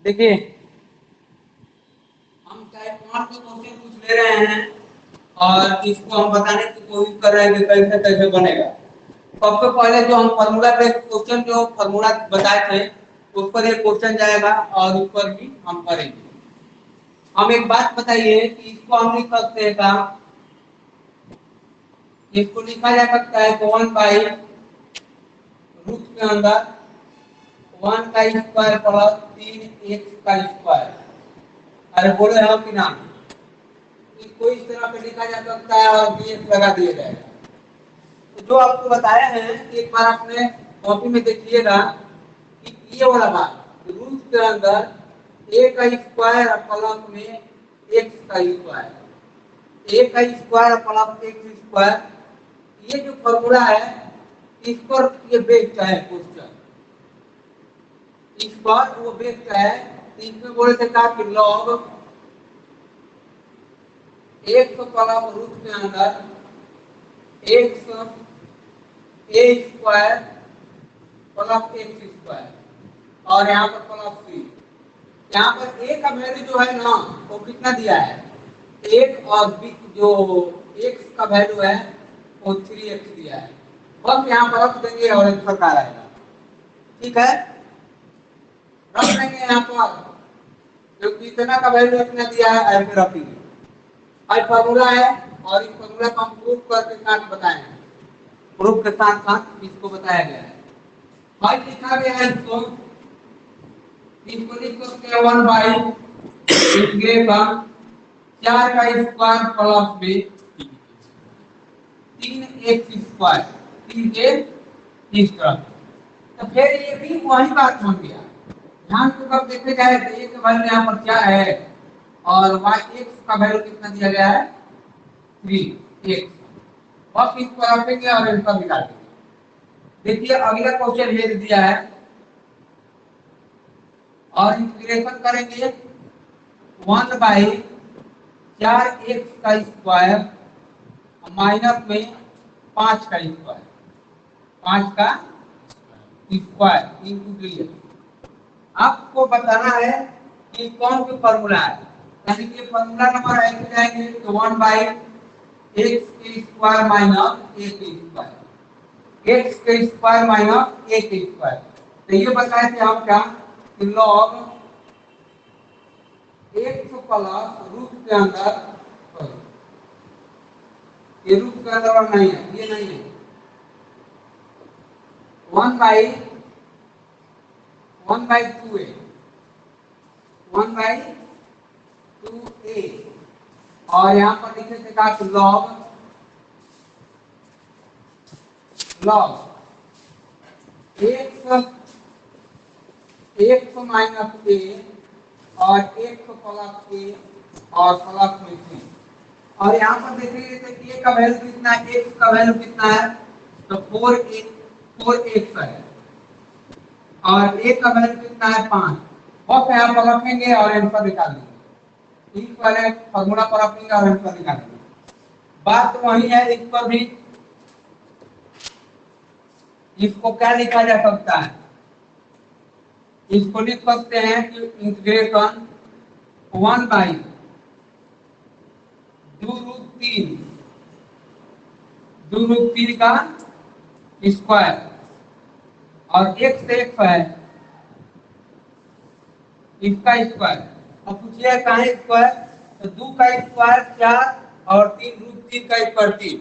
देखिए हम टाइप 1 का क्वेश्चन पूछ ले रहे हैं और इसको हम बताने की कोशिश कर रहे हैं कि कैसे कैसे बनेगा। सबसे पहले जो हम फार्मूला पे क्वेश्चन जो फार्मूला बताए थे उस पर एक क्वेश्चन जाएगा और उस पर भी हम करेंगे। हम एक बात बताइए कि इसको हम लिख सकते हैं का, इसको लिखा जा सकता है 1 बाई रूट के अंदर 1 का स्क्वायर प्लस 3x का स्क्वायर। अरे बोले हम कि ना, इसको इस तरह पे लिखा जा सकता है और dx लगा दिया जाएगा। तो जो आपको बताया है एक बार अपने कॉपी में देखिएगा कि ये वाला बात रूट के अंदर a का स्क्वायर प्लस में x का स्क्वायर, a का स्क्वायर प्लस x स्क्वायर, ये जो फॉर्मूला है इस पर ये बेस्ड है क्वेश्चन, इस पर वो बेस्ड है। इसमें बोले थे का कि log x प्लस रूट के अंदर x a square plus x square और यहाँ पर प्लस 3। यहाँ पर a का वैल्यू जो है ना वो कितना दिया है 1 और b जो x का वैल्यू है वो 3x दिया है। बस यहाँ पर रख देंगे और एक प्रकार आएगा। ठीक है, रख देंगे यहाँ पर क्योंकि इतना का वैल्यू इतना दिया है ऐसे रखेंगे। आज फॉर्मूला है और इस फॉर्मूला को हम प्रूफ करके साथ बताएंगे, प्रूफ के साथ साथ इसको बताया गया है। भाई लिखा गया है इसको लिख सकते हैं 1 बाई इंटीग्रेशन 4 का स्क्वायर प्लस में 3x स्क्वायर 3 के स्क्वायर। तो फिर ये भी वही बात बन गया। ध्यान से कब देखे जाए तो a का वैल्यू यहाँ पर क्या है और x का वैल्यू कितना दिया गया है 3x। बस इसको रखेंगे और इसका निकाल देंगे। देखिए अगला क्वेश्चन ये दिया है और इंटीग्रेशन करेंगे 1 बाई 4x का स्क्वायर माइनस में 5 का स्क्वायर, 5 का स्क्वायर इंटू dx। आपको बताना है कि कौन सा फॉर्मूला है, यानी कि फॉर्मूला नंबर ऐसे जाएंगे तो 1 बाई x के स्क्वायर माइनस a के स्क्वायर, x के स्क्वायर माइनस a के स्क्वायर। तो ये बताए थे हम क्या कि log x प्लस रूट के अंदर, ये रूट के अंदर और नहीं है, ये नहीं है 1 बाई 2a 1 बाई 2a और यहाँ पर लिखे थे का log x माइनस a और x प्लस a और प्लस में 3। और यहाँ पर देखेंगे तो a का वैल्यू कितना है, x का वैल्यू कितना है तो 4x है और a का वैल्यू कितना है 5। बस यहाँ पर रखेंगे और आंसर निकाल देंगे। इस वाले फॉर्मूला पर रखेंगे और आंसर निकाल देंगे। बात वही है, इस पर भी इसको क्या लिखा जा सकता है, इसको लिख सकते हैं कि इंटीग्रेशन 1 बाई 2√3 का स्क्वायर और x से x है इसका स्क्वायर। अब पूछिए कहाँ स्क्वायर, तो 2 का स्क्वायर 4 और 3√3 का स्क्वायर 3,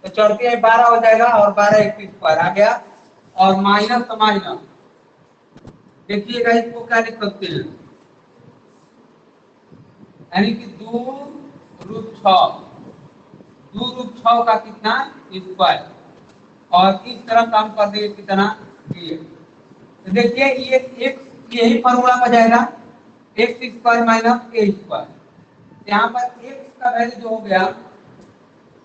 तो चौथी है 12 हो जाएगा और 12 x स्क्वायर आ गया और माइनस तो माइनस। देखिएगा इसको क्या लिख सकते हैं, यानी कि 2√6 का कितना स्क्वायर और इस तरह काम कर देंगे कितना dx। तो देखिए ये x यही फॉर्मूला पर जाएगा x square minus a square. यहाँ पर x का वैल्यू जो हो गया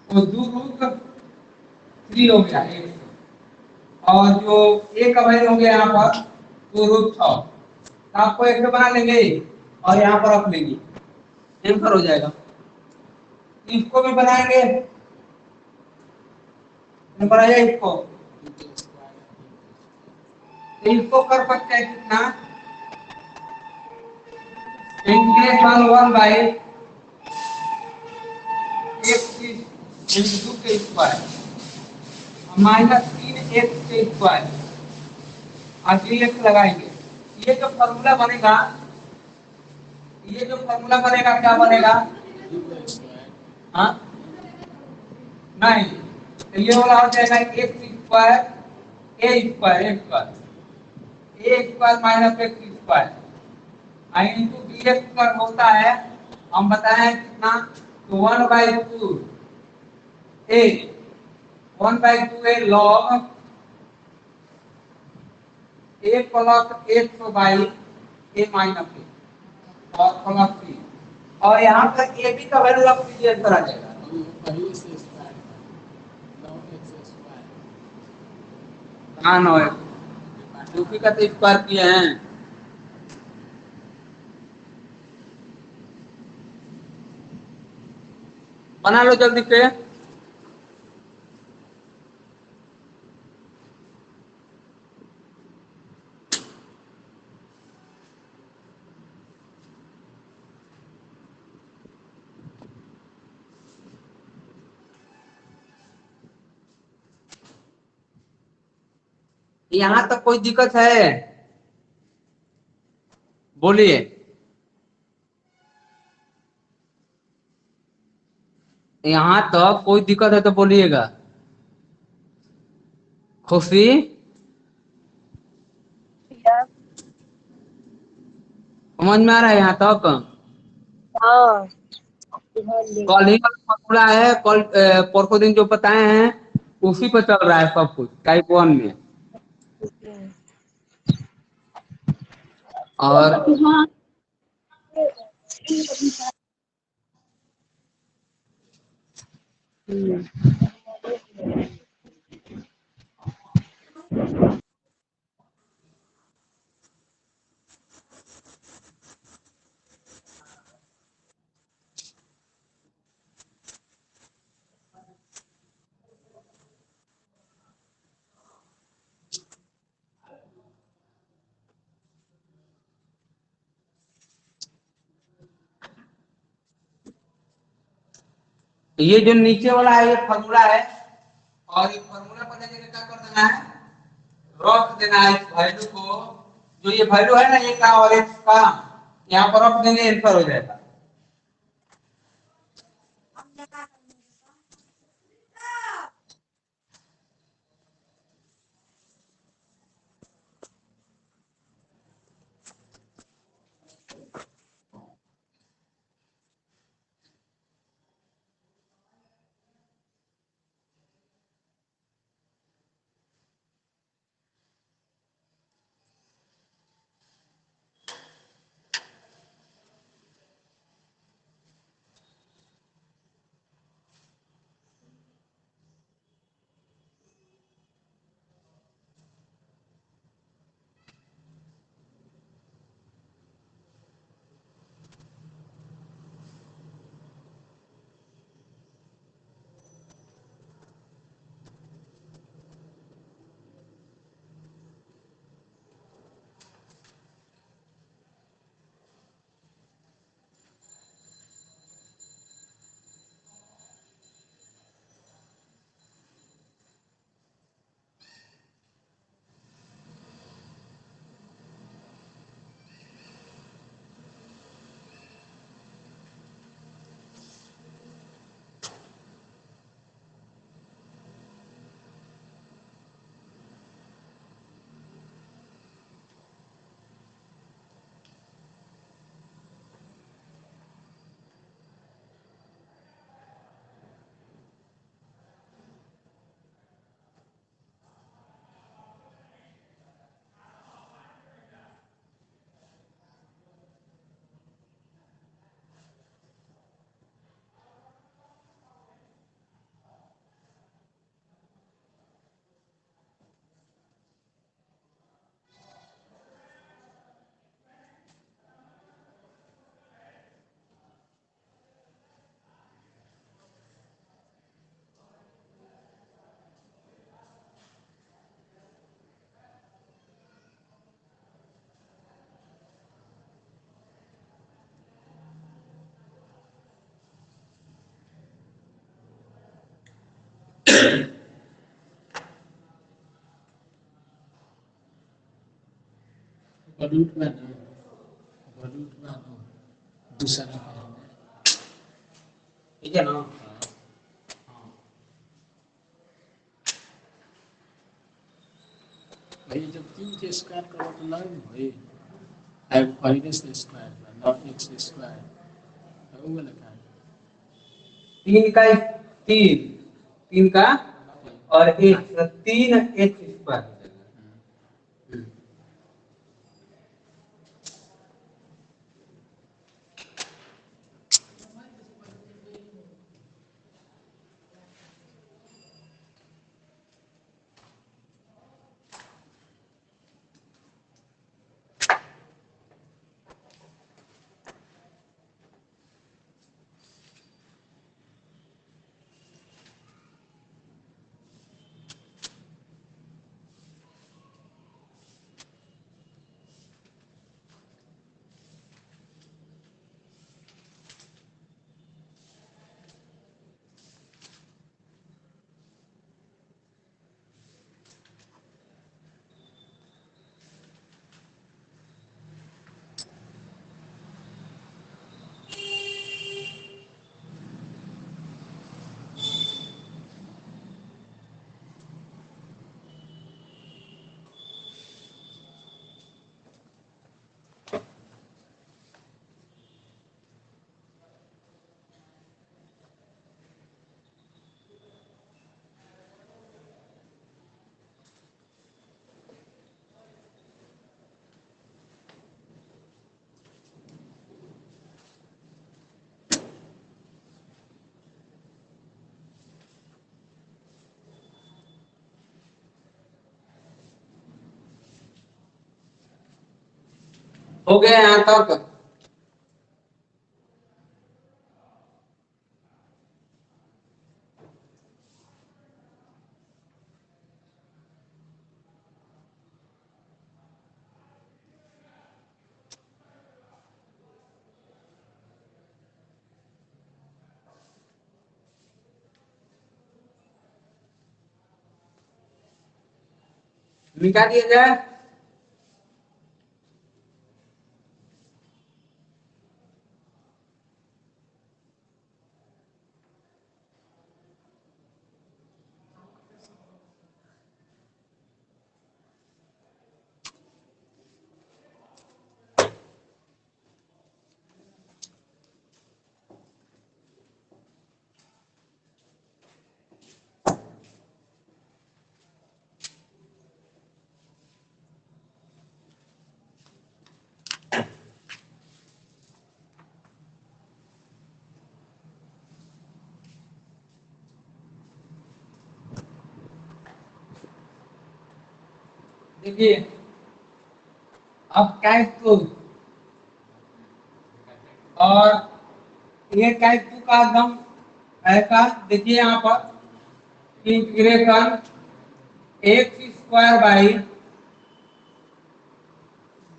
वो 2√3 हो गया x और जो a का वैल्यू हो गया यहाँ पर 2√6। आपको एक बना लेंगे और यहाँ पर रख लेंगे, आंसर हो जाएगा। इसको भी बनाएंगे, बनाया इसको कर सकते हैं कितना increase one one by x into के स्क्वायर माइनस 3x के स्क्वायर आगे एक्स लगाएंगे। ये जो फॉर्मूला बनेगा, ये जो फॉर्मूला बनेगा क्या बनेगा? हाँ नहीं, तो ये वाला हो जाएगा X square A square A square minus X square I into B X square होता है, हम बताए हैं कितना, तो 1/2 A 1/2 A log A plus X by A minus A और प्लस सी, और यहाँ पर ए बी का वैल्यू आप कीजिए अंतर आ जाएगा। हाँ नो यूपी का तो स्क्वायर किए हैं। बना लो जल्दी से। यहाँ तक कोई दिक्कत है? बोलिए। यहाँ तक कोई दिक्कत है तो बोलिएगा। खुशी समझ में आ रहा है यहाँ तक? हाँ कल ही का फॉर्मूला है, कल परसों दिन जो बताए हैं उसी पर चल रहा है सब कुछ टाइप 1 में। और ये जो नीचे वाला है ये फॉर्मूला है, और ये फॉर्मूला पर लेके क्या कर देना है, रख देना है इस वैल्यू को, जो ये वैल्यू है ना ए का और एक्स का, यहाँ पर रख देंगे, आंसर हो जाएगा। बलूट में ना, बलूट में ना, दूसरा है। ठीक है ना। हाँ भाई जब 3 के स्क्वायर करो तो 9 भाई, है पहले से स्क्वायर में 9x स्क्वायर वो लिखा है। 3 का 3, 3 का और 1 3 एक्स स्क्वायर। हो गया यहाँ तक। मिटा दिया जाए। देखिए अब टाइप 2 और ये टाइप 2 का एकदम ऐसा देखिए यहाँ पर integration x square by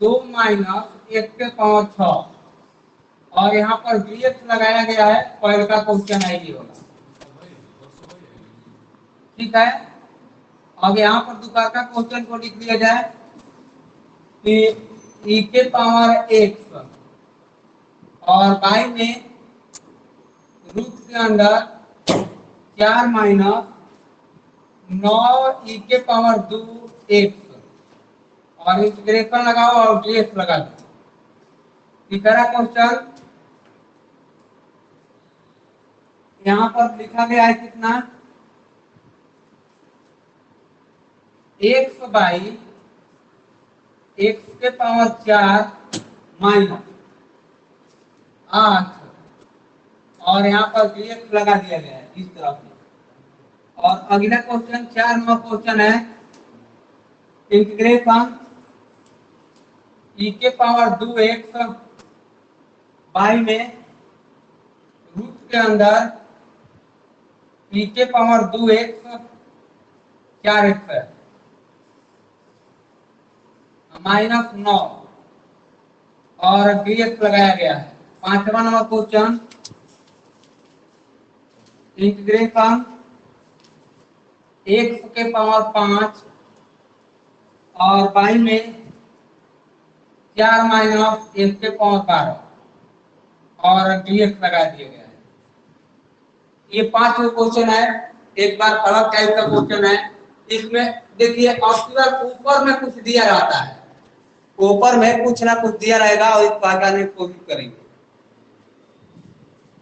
2 minus 1 के पावर 6 और यहाँ पर dx लगाया गया है। पहले का क्वेश्चन है ये वाला, ठीक है। अब यहाँ पर दूसरा का क्वेश्चन को लिख लिया जाए कि e के पावर x और बाई में रूट के अंदर 4 माइनस 9 e के पावर 2 x और इंटीग्रेशन लगाओ और dx लगा दो। तीसरा क्वेश्चन यहाँ पर लिखा गया है कितना, x बाई x के पावर 4 माइनस 8 और यहाँ पर dx लगा दिया गया है इस तरफ से। और अगला क्वेश्चन 4 नंबर क्वेश्चन है इंटीग्रेशन e के पावर 2x बाई में रूट के अंदर e के पावर 2x 4x है माइनस 9 और dx लगाया गया है। पांचवा नंबर क्वेश्चन इंटीग्रेशन x के पावर 5 और बाई में 4 माइनस एक के पावर 12 और dx लगा दिया गया है। ये 5 क्वेश्चन है, एक बार अलग टाइप का क्वेश्चन है। इसमें देखिए ऑप्शनल ऊपर में कुछ दिया रहता है, ऊपर में कुछ ना कुछ दिया रहेगा और इसको हटाने की कोशिश करेंगे।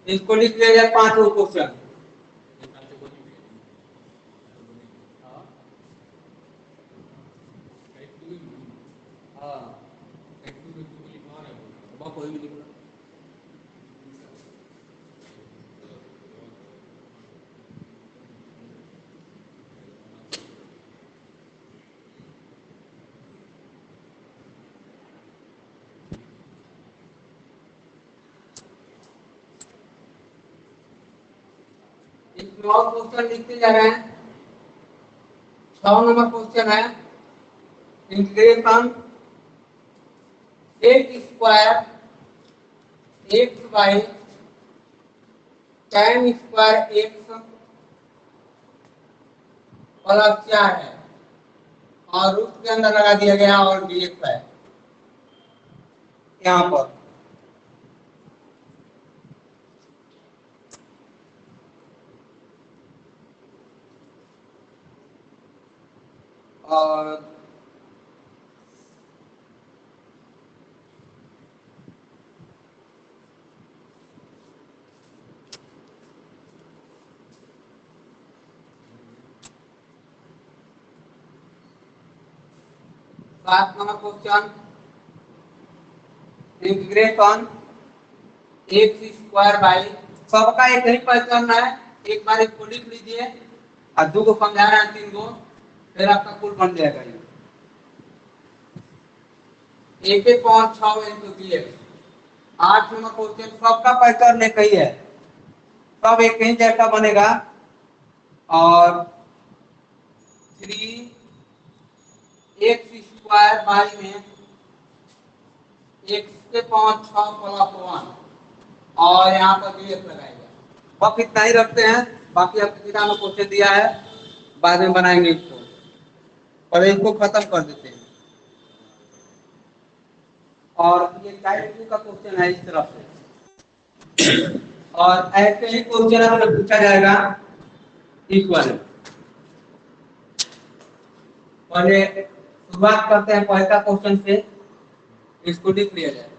इसको लिख लिया जाए 5 क्वेश्चन। इसमें और क्वेश्चन लिखते जा रहे हैं। 6 नंबर क्वेश्चन है integration x square x by tan square x plus 4 है और रूट के अंदर लगा दिया गया और dx है यहाँ पर। और सात number question integration x square by, सबका एक ही पहचान है। एक बार इसको लिख लीजिए और दो को समझा रहे हैं, 3 को, फिर आपका कुल बन जाएगा ये 1.6 इंटू dx। 8 नंबर क्वेश्चन सबका पैटर्न एक ही है, सब एक ही जैसा बनेगा। और 3 एक्स स्क्वायर बाई में x के पावर 6 प्लस 1 और यहाँ पर dx लगाएगा। बस इतना ही रखते हैं, बाकी आपके किताब में क्वेश्चन दिया है, बाद में बनाएंगे इसको, और इसको खत्म कर देते हैं। और ये टाइप 2 का क्वेश्चन है इस तरफ से, और ऐसे ही क्वेश्चन आपसे पूछा जाएगा इस वाले। पहले शुरुआत करते हैं पहला क्वेश्चन से, इसको लिख लिया जाए।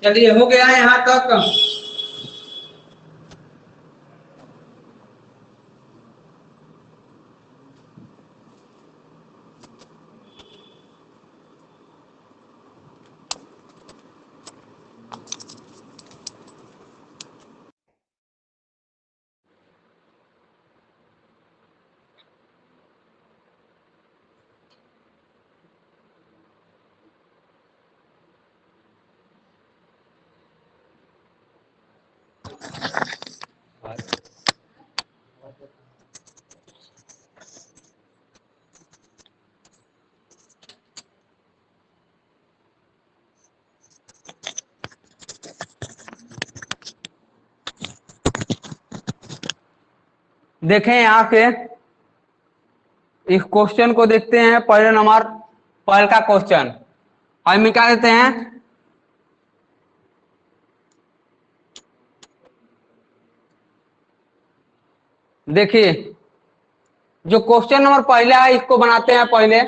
चलिए हो गया यहाँ तक। देखें यहाँ से इस क्वेश्चन को देखते हैं, पहले नंबर पहल का क्वेश्चन हम मिटा देते हैं। देखिए जो क्वेश्चन नंबर पहले है इसको बनाते हैं पहले।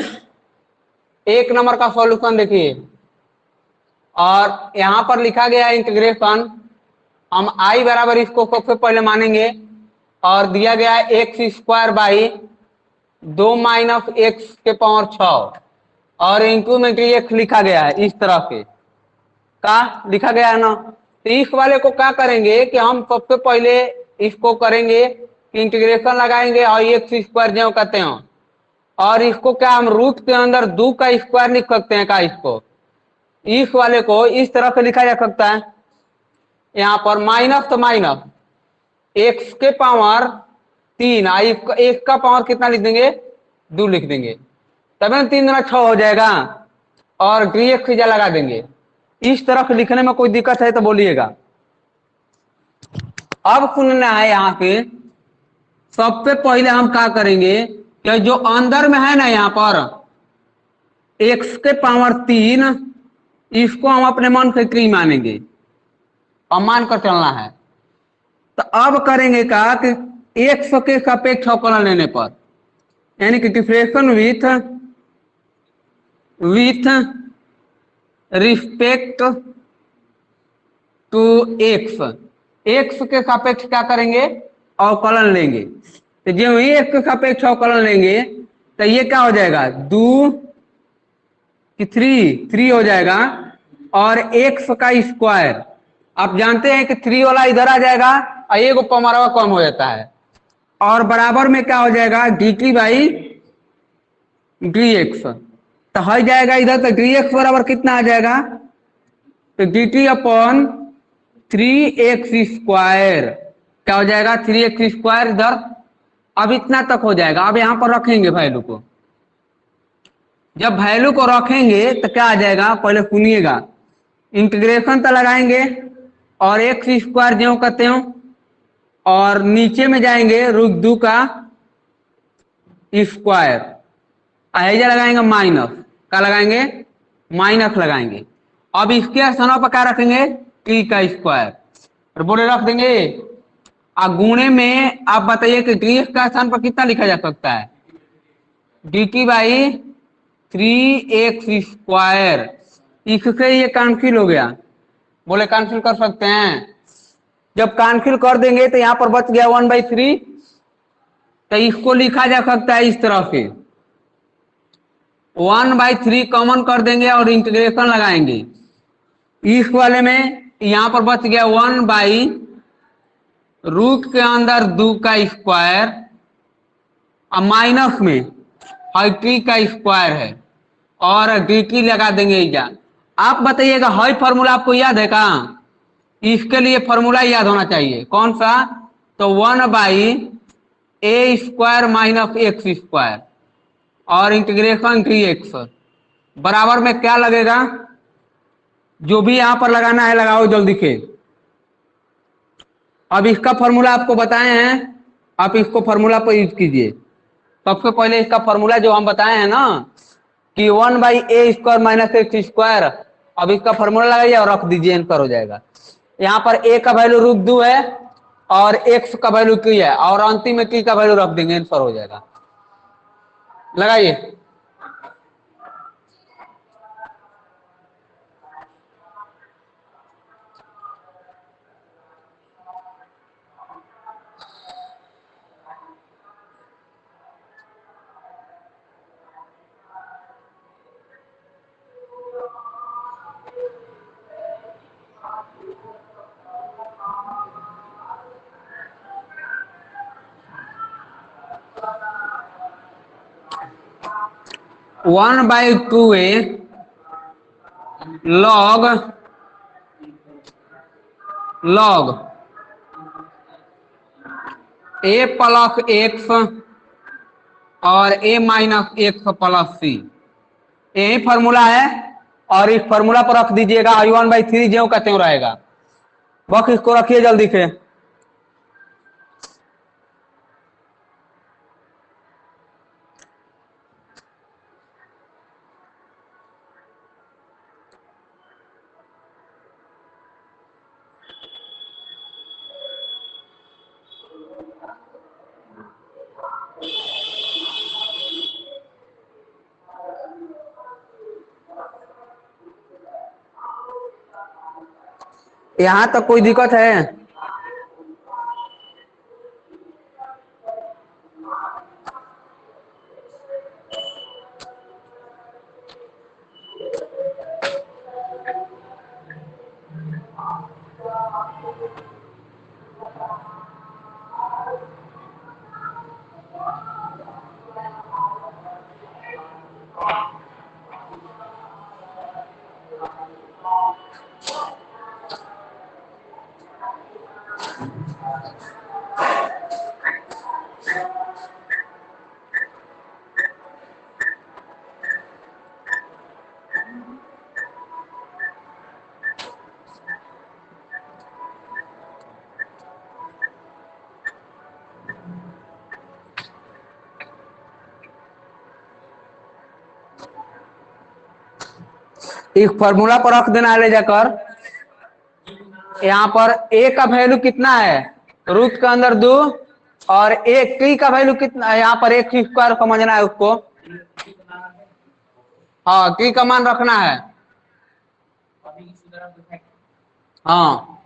1 नंबर का सॉल्यूशन देखिए, और यहां पर लिखा गया है इंटीग्रेशन। हम आई बराबर इसको सबसे पहले मानेंगे, और दिया गया है एक्स स्क्वायर बाई 2 - x⁻⁶ और इंटू में एक्स लिखा गया है इस तरह से का लिखा गया है ना। तो इस वाले को क्या करेंगे कि हम सबसे पहले इसको करेंगे कि इंटीग्रेशन लगाएंगे और एक्स स्क्वायर जो कहते हैं, और इसको क्या हम रूट के अंदर 2 का स्क्वायर लिख सकते हैं का। इसको इस वाले को इस तरह से लिखा जा सकता है, यहाँ पर माइनस तो माइनस एक्स के पावर 3, एक का पावर कितना लिख देंगे 2 लिख देंगे, तब 3 गुना 6 हो जाएगा, और dx लगा देंगे। इस तरह से लिखने में कोई दिक्कत है तो बोलिएगा। अब सुनना है यहाँ पे, सबसे पहले हम क्या करेंगे कि जो अंदर में है ना यहाँ पर x के पावर 3, इसको हम अपने मन से 3 मानेंगे और मानकर चलना है। तो अब करेंगे क्या कि x के सापेक्ष अवकलन लेने पर, यानी कि differentiation with respect to x के सापेक्ष क्या करेंगे अवकलन लेंगे। तो जब x के सापेक्ष अवकलन लेंगे तो ये क्या हो जाएगा 2 कि 3 हो जाएगा, और x का स्क्वायर आप जानते हैं कि 3 वाला इधर आ जाएगा और एक पमारवा कम हो जाता है, और बराबर में क्या हो जाएगा dt बाई dx। तो हो जाएगा इधर, तो dx बराबर कितना आ जाएगा, तो dt अपॉन 3x² क्या हो जाएगा 3x² इधर। अब इतना तक हो जाएगा। अब यहां पर रखेंगे वैल्यू को, जब वैल्यू को रखेंगे तो क्या आ जाएगा पहले सुनिएगा, इंटीग्रेशन तो लगाएंगे और x² जो कहते हो, और नीचे में जाएंगे √2 का स्क्वायर, ऐजा लगाएंगे माइनस, क्या लगाएंगे माइनस लगाएंगे। अब इसके स्थानों पर क्या रखेंगे t का स्क्वायर, और बोले रख देंगे। और गुणे में आप बताइए कि dx का स्थान पर कितना लिखा जा सकता है dt बाई 3x²। इससे ये कैंसिल हो गया, बोले कैंसिल कर सकते हैं। जब कैंसिल कर देंगे तो यहां पर बच गया 1/3, तो इसको लिखा जा सकता है इस तरह से 1/3 कॉमन कर देंगे और इंटीग्रेशन लगाएंगे। इस वाले में यहां पर बच गया 1/रूट के अंदर 2 का स्क्वायर, और माइनस में हाई t का स्क्वायर है, और dt लगा देंगे इजा। आप बताइएगा हाई फॉर्मूला आपको याद है का, इसके लिए फॉर्मूला याद होना चाहिए कौन सा, तो 1/a² - x², और इंटीग्रेशन dx बराबर में क्या लगेगा, जो भी यहां पर लगाना है लगाओ जल्दी से। अब इसका फॉर्मूला आपको बताए हैं, आप इसको फॉर्मूला पर यूज कीजिए। सबसे पहले इसका फॉर्मूला जो हम बताए हैं ना कि 1/a² - x², अब इसका फॉर्मूला लगाइए और रख दीजिए, आंसर हो जाएगा। यहाँ पर a का वैल्यू √2 है और x का वैल्यू 3 है, और अंतिम में t का वैल्यू रख देंगे, आंसर हो जाएगा। लगाइए। One by 2a log a plus x और a minus x plus c, यही फॉर्मूला है। और इस फॉर्मूला पर रख दीजिएगा i1/3 जो कहते हो रहेगा, बस इसको रखिए जल्दी से। यहाँ तक कोई दिक्कत है? एक फॉर्मूला पर रख देना है ले जाकर। यहाँ पर a का वैल्यू कितना है? रूट के अंदर 2 और एक की का वैल्यू कितना है? यहाँ पर एक स्क्वायर समझना है उसको। हाँ, की का मान रखना है। हाँ,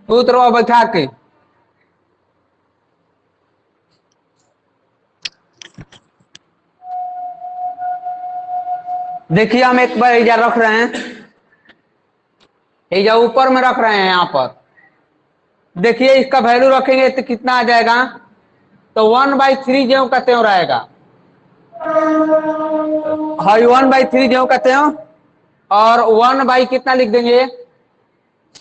सूत्र बैठा के देखिए, हम एक बार इधर रख रहे हैं, इधर ऊपर में रख रहे हैं। यहाँ पर देखिए, इसका वैल्यू रखेंगे तो कितना आ जाएगा? तो 1/3 जो कहते हो रहेगा। हाँ, 1/3 जो कहते हो, और 1 बाई कितना लिख देंगे?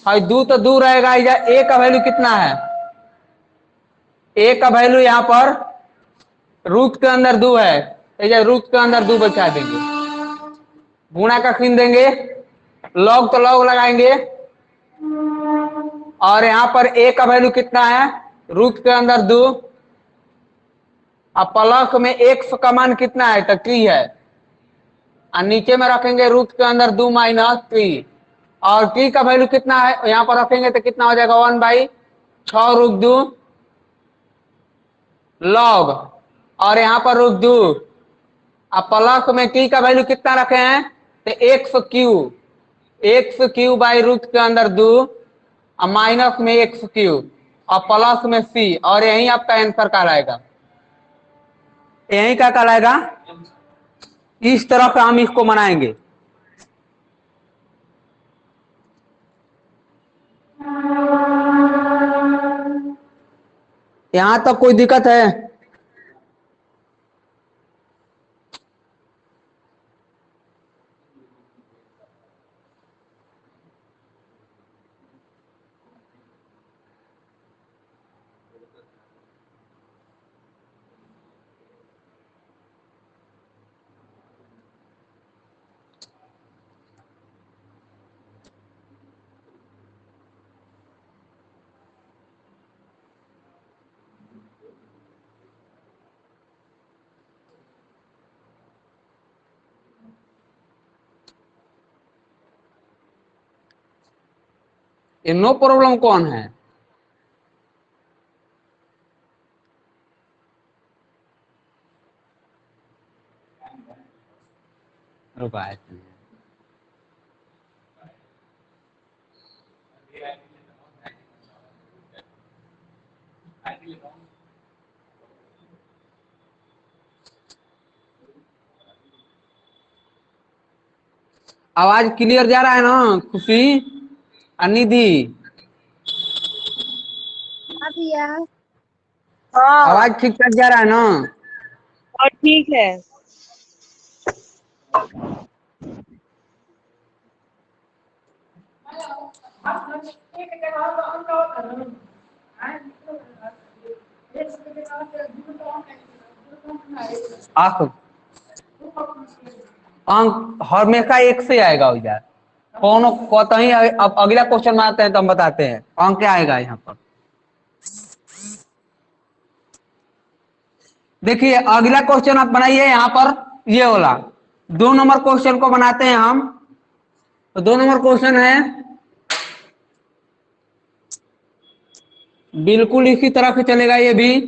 हाँ, 2 तो 2 रहेगा। इधर a का वैल्यू कितना है? a का वैल्यू यहाँ पर रूट के अंदर 2 है, इधर रूट के अंदर 2 बचा देंगे। गुणा का चिन्ह देंगे, लॉग तो लॉग लगाएंगे, और यहाँ पर a का वैल्यू कितना है? रूट के अंदर 2, अब प्लस में x का मान कितना है? तो 3 है, और नीचे में रखेंगे रूट के अंदर 2 माइनस 3, और t का वैल्यू कितना है? यहाँ पर रखेंगे तो कितना हो जाएगा? 1/6 रूट 2 लॉग, और यहाँ पर रूट 2, अब प्लस में t का वैल्यू कितना रखे हैं? तो एक्स क्यू बाई रूट के अंदर 2, और माइनस में एक्स क्यू, और प्लस में c, और यही आपका आंसर कहलाएगा। यही क्या कहलाएगा? इस तरह से हम इसको मनाएंगे। यहां तक कोई दिक्कत है? ये नो प्रॉब्लम कौन है? रुका है। आवाज क्लियर जा रहा है ना खुशी, अनिधि? भैया। हाँ, आवाज ठीक ठाक जा रहा है ना? और ठीक है। आख अंक हमेशा एक से आएगा उधर, कौन कतही। अब अगला क्वेश्चन में आते हैं तो हम बताते हैं अंक क्या आएगा यहाँ पर। देखिए, अगला क्वेश्चन आप बनाइए यहाँ पर, ये वाला 2 नंबर क्वेश्चन को बनाते हैं हम। तो 2 नंबर क्वेश्चन है बिल्कुल इसी तरह से चलेगा ये भी,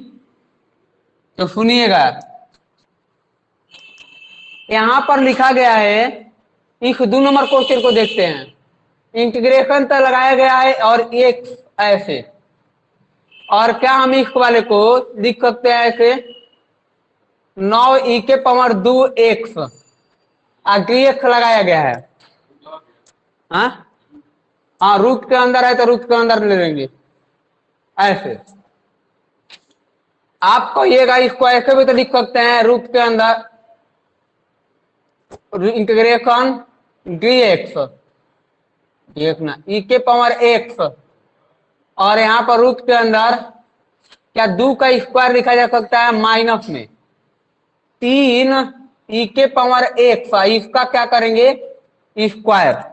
तो सुनिएगा। यहां पर लिखा गया है, इस 2 नंबर क्वेश्चन को देखते हैं। इंटीग्रेशन तो लगाया गया है और x ऐसे, और क्या हम इस वाले को लिख सकते हैं ऐसे 9e⁻² आगे x लगाया गया है। हाँ हाँ, रूट के अंदर है तो रूट के अंदर ले लेंगे ऐसे। आप कहिएगा इसको ऐसे भी तो लिख सकते हैं, रूट के अंदर इंटीग्रेशन dx देखना e⁻x, और यहाँ पर रूट के अंदर क्या 2 का स्क्वायर लिखा जा सकता है माइनस में 3e⁻x, इसका क्या करेंगे स्क्वायर।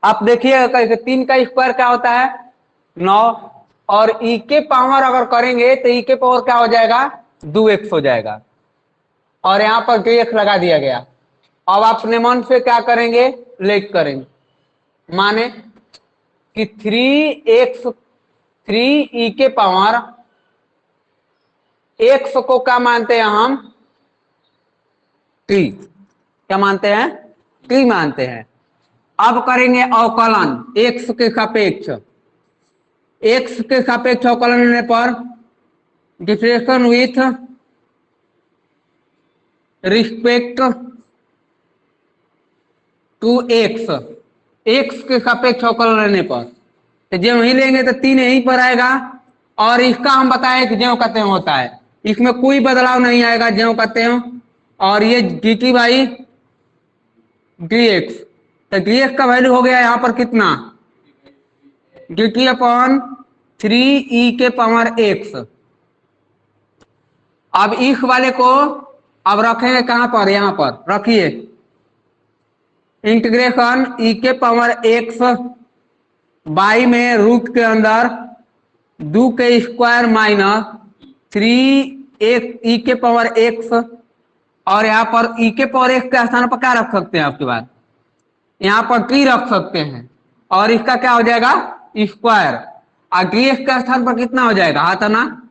आप देखिएगा कैसे 3 का स्क्वायर क्या होता है 9, और e के पावर अगर करेंगे तो e के पावर क्या हो जाएगा 2x हो जाएगा, और यहाँ पर dx लगा दिया गया। अब आप अपने मन से क्या करेंगे लेट करेंगे, माने कि 3e⁻, x को क्या मानते हैं हम t, क्या मानते हैं t मानते हैं। अब करेंगे अवकलन x के सापेक्ष, x के सापेक्ष अवकलन होने पर differentiation with respect to x, x के सापेक्ष अवकलन लेने पर तो जो वही लेंगे तो 3 यहीं पर आएगा, और इसका हम बताएं कि ज्यों कहते हैं होता है, इसमें कोई बदलाव नहीं आएगा ज्यों कहते हैं। और ये dt बाई dx, तो dx का वैल्यू हो गया यहाँ पर कितना dt/3e⁻x। अब इस वाले को अब रखेंगे कहां पर, यहां पर रखिए इंटीग्रेशन e⁻x बाई में रूट के अंदर 2 के स्क्वायर माइनस 3e⁻x, और यहाँ पर e⁻x के स्थान पर क्या रख सकते हैं आपके पास, यहाँ पर t रख सकते हैं, और इसका क्या हो जाएगा स्क्वायर, और dx के स्थान पर कितना हो जाएगा हाथ ना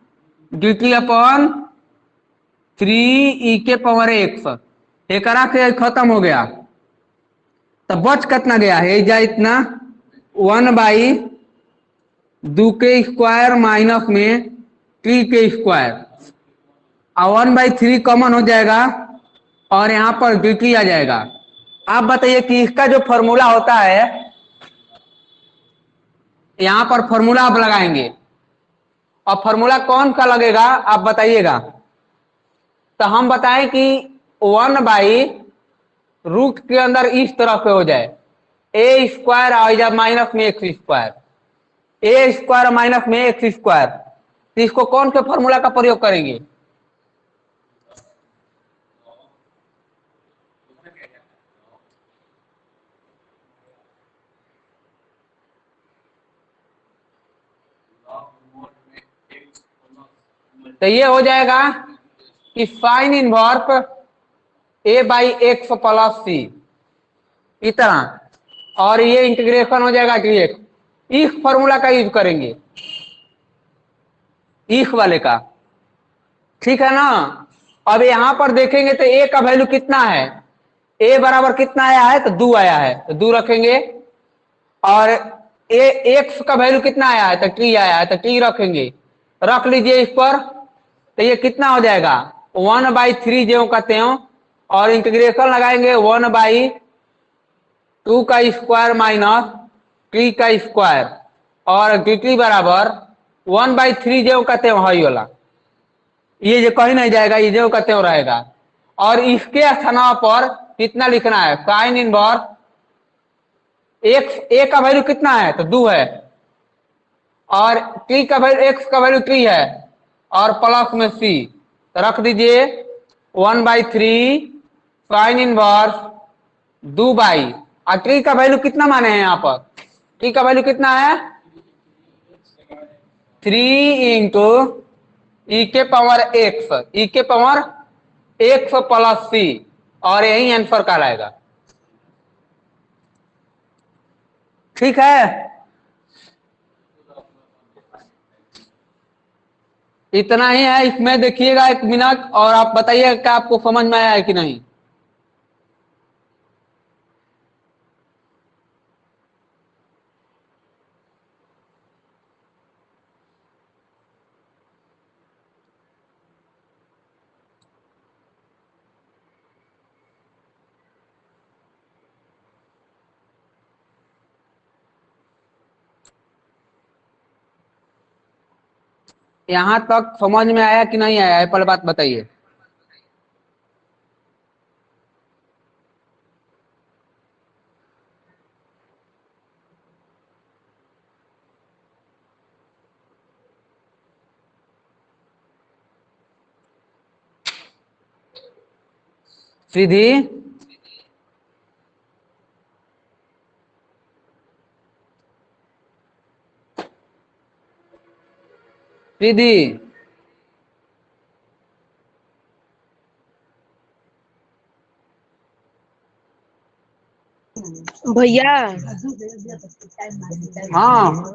dt/3e⁻x, एक से खत्म हो गया तो बच कितना गया है जा इतना 1/2 के स्क्वायर माइनस में 3 के स्क्वायर, और 1/3 कॉमन हो जाएगा, और यहाँ पर dt आ जाएगा। आप बताइए कि इसका जो फॉर्मूला होता है, यहाँ पर फॉर्मूला आप लगाएंगे, और फॉर्मूला कौन सा लगेगा आप बताइएगा। तो हम बताएं कि 1/रूट के अंदर इस तरह से हो जाए a स्क्वायर आ जाए माइनस में x square, a square minus में x स्क्वायर, तो इसको कौन से फॉर्मूला का प्रयोग करेंगे, तो ये हो जाएगा कि sine inverse a/x plus c इतना, और ये इंटीग्रेशन हो जाएगा dx। इस फॉर्मूला का यूज करेंगे इस वाले का, ठीक है ना। अब यहां पर देखेंगे तो a का वैल्यू कितना है, a बराबर कितना आया है तो 2 आया है, तो 2 रखेंगे, और x का वैल्यू कितना आया है तो t आया है, तो t रखेंगे, रख लीजिए इस पर, तो ये कितना हो जाएगा 1/3 जो कहते हो, और इंटीग्रेशन लगाएंगे 1/2 का स्क्वायर माइनस 3 का स्क्वायर, और dt बराबर 1/3 जो कहते हो हई वाला, ये जो कहीं नहीं जाएगा, ये जो कहते हो रहेगा, और इसके स्थान पर कितना लिखना है साइन इनवर्स x, a का वैल्यू कितना है तो 2 है, और t का वैल्यू x का वैल्यू 3 है, और प्लस में c, तो रख दीजिए 1/3 साइन इनवर्स 2/, और t का वैल्यू कितना माने हैं यहाँ पर, t का वैल्यू कितना है 3 × e⁻x प्लस c, और यही आंसर कहलाएगा, ठीक है। इतना ही है इसमें, देखिएगा 1 मिनट और आप बताइए क्या आपको समझ में आया है कि नहीं। यहाँ तक समझ में आया कि नहीं आया है, पहले बात बताइए। सीधी सीधी भैया हाँ।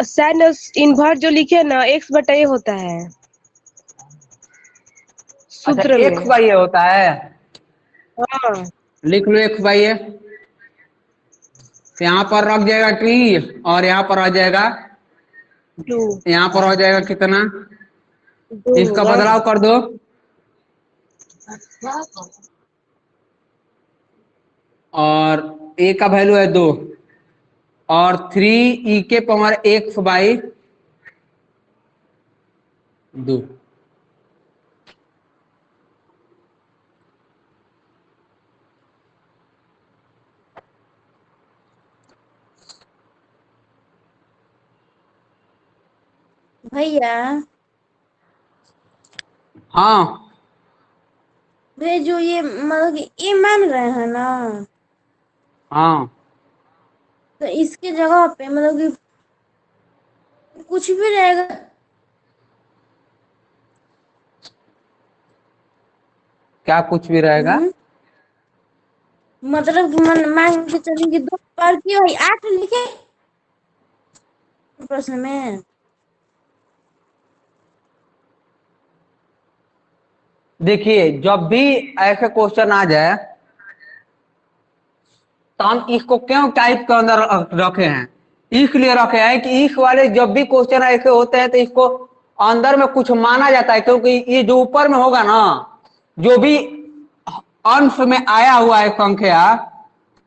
साइन इन्वर्ट जो लिखे ना एक्स बटा ए होता है अच्छा, सूत्र में। एक्स बाई ए होता है। हाँ लिख लो एक्स बाई ए। यहाँ पर रख जाएगा टी और यहाँ पर आ जाएगा, 2 यहाँ पर हो जाएगा कितना, 2 इसका होगा। बदलाव कर दो। और ए का वैल्यू है 2 और 3 ई के पावर एक्स बाई 2। भैया हाँ भैया जो ये मतलब कि ये मान रहे हैं ना, हाँ, तो इसके जगह पे मतलब कि कुछ भी रहेगा। क्या कुछ भी रहेगा। मतलब कि मान के चलेंगे 2 बार की वही 8 लिखे प्रश्न में। देखिए, जब भी ऐसे क्वेश्चन आ जाए तो हम इसको क्यों टाइप के अंदर रखे हैं, इसलिए रखे हैं कि इस वाले जब भी क्वेश्चन ऐसे होते हैं तो इसको अंदर में कुछ माना जाता है, क्योंकि ये जो ऊपर में होगा ना, जो भी अंश में आया हुआ है संख्या,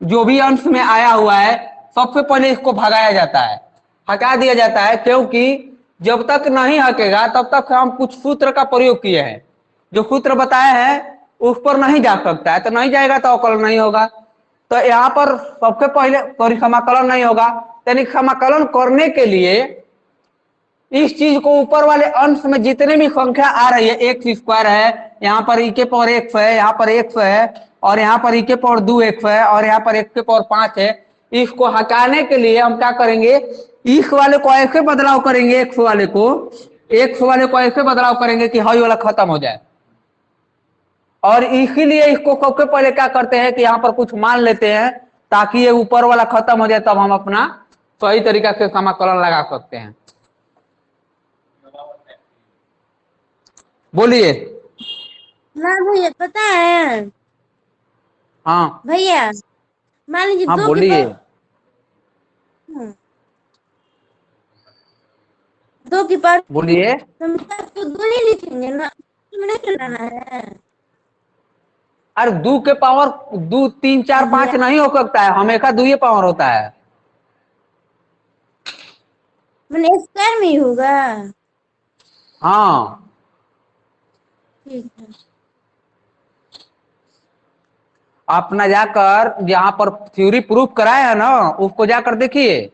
जो भी अंश में आया हुआ है सबसे पहले इसको भगाया जाता है, हटा दिया जाता है, क्योंकि जब तक नहीं हटेगा तब तक हम कुछ सूत्र का प्रयोग किए हैं, जो सूत्र बताया है उस पर नहीं जा सकता है, तो नहीं जाएगा तो अवकलन नहीं होगा। तो यहाँ पर सबसे पहले समाकलन नहीं होगा, यानी समाकलन करने के लिए इस चीज को ऊपर वाले अंश में जितने भी संख्या आ रही है, एक्स स्क्वायर है, यहाँ पर ई के पावर एक्स है, यहाँ पर एक्स है, और यहाँ पर ई के पावर 2 एक्स है, और यहाँ पर एक्स के पावर 5 है, इसको हटाने के लिए हम क्या करेंगे, इस वाले को ऐसे बदलाव करेंगे, एक्स वाले को ऐसे बदलाव करेंगे कि हाई वाला खत्म हो जाए। और इसीलिए इसको सबसे पहले क्या करते हैं कि यहाँ पर कुछ मान लेते हैं ताकि ये ऊपर वाला खत्म हो जाए, तब हम अपना सही तरीका से समाकलन लगा सकते हैं। बोलिए। ना भैया पता है हाँ भैया, मान लीजिए हाँ 2 के बोलिए। पावर 2 के पावर बोलिए। तो 2 नहीं लिखेंगे ना, इसमें नहीं चलाना है। अरे 2 के पावर 2 3 4 5 भैया नहीं हो सकता है, हमेशा 2 ही पावर होता है। मैंने स्क्वायर में ही होगा। हाँ, ठीक है। अपना जाकर जहां पर थ्योरी प्रूफ कराया है ना, उसको जाकर देखिए,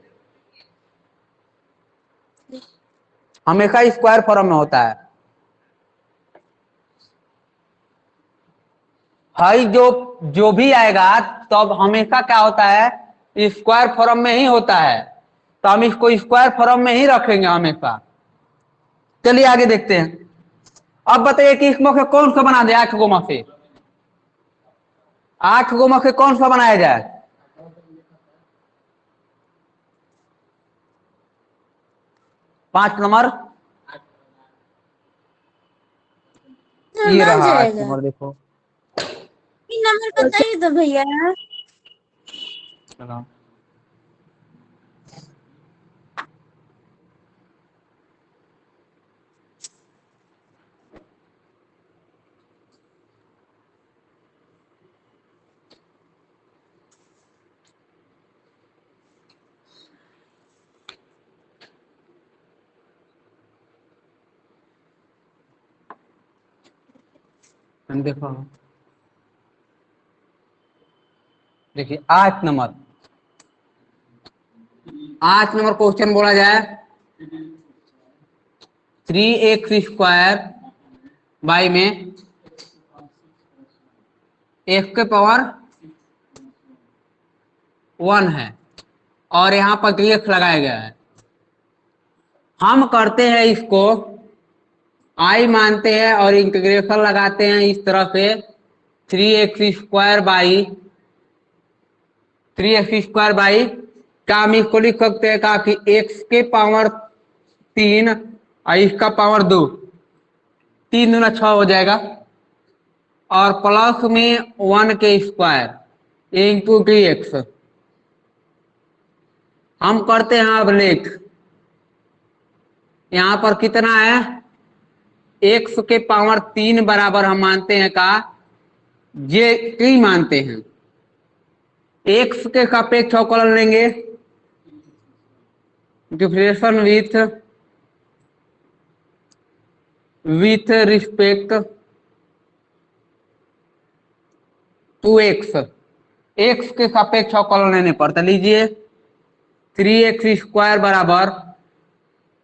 हमेशा स्क्वायर फॉर्म में होता है। हाई जो जो भी आएगा तब हमेशा क्या होता है, स्क्वायर फॉर्म में ही होता है, तो हम इसको स्क्वायर फॉर्म में ही रखेंगे हमेशा। चलिए आगे देखते हैं। अब बताइए कि इसमें से कौन सा बना दे, 8 गोमा से, 8 गोमा से कौन सा बनाया जाए। 5 नंबर, तो ये बन रहा 8 जाएगा। नंबर, देखो। ये नंबर बताइए तो भैया। चलो। देखो, देखिए 8 नंबर क्वेश्चन बोला जाए 3x² बाई में x के पावर 1 है और यहाँ पर 3x लगाया गया है। हम करते हैं इसको i मानते हैं और इंटीग्रेशन लगाते हैं इस तरह से 3x² बाई 3x² बाई क्या हम इसको लिख सकते हैं का कि x के पावर 3 और इसका पावर 2, 3 दूना 6 हो जाएगा और प्लस में 1 के स्क्वायर इंटू dx। हम करते हैं अब लेख, यहां पर कितना है x के पावर 3 बराबर हम मानते हैं का जे t मानते हैं, x के सापेक्ष अवकलन लेंगे differential with respect to x, x के सापेक्ष अवकलन लेने पर, तो लीजिए 3x² बराबर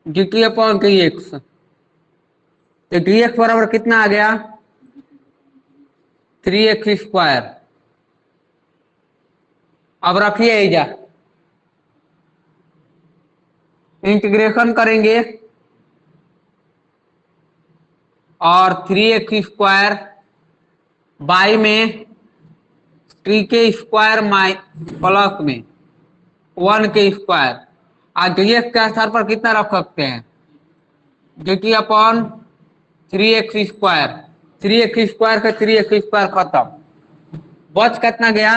dt अपॉन dx, तो dx बराबर कितना आ गया 3x²। अब रखिए एजा, इंटीग्रेशन करेंगे और 3x² बाई में t के स्क्वायर माइ प्लस में 1 के स्क्वायर और dx के स्थान पर कितना रख सकते हैं dt अपॉन 3x², 3x² का 3x² खत्म, बच कितना गया।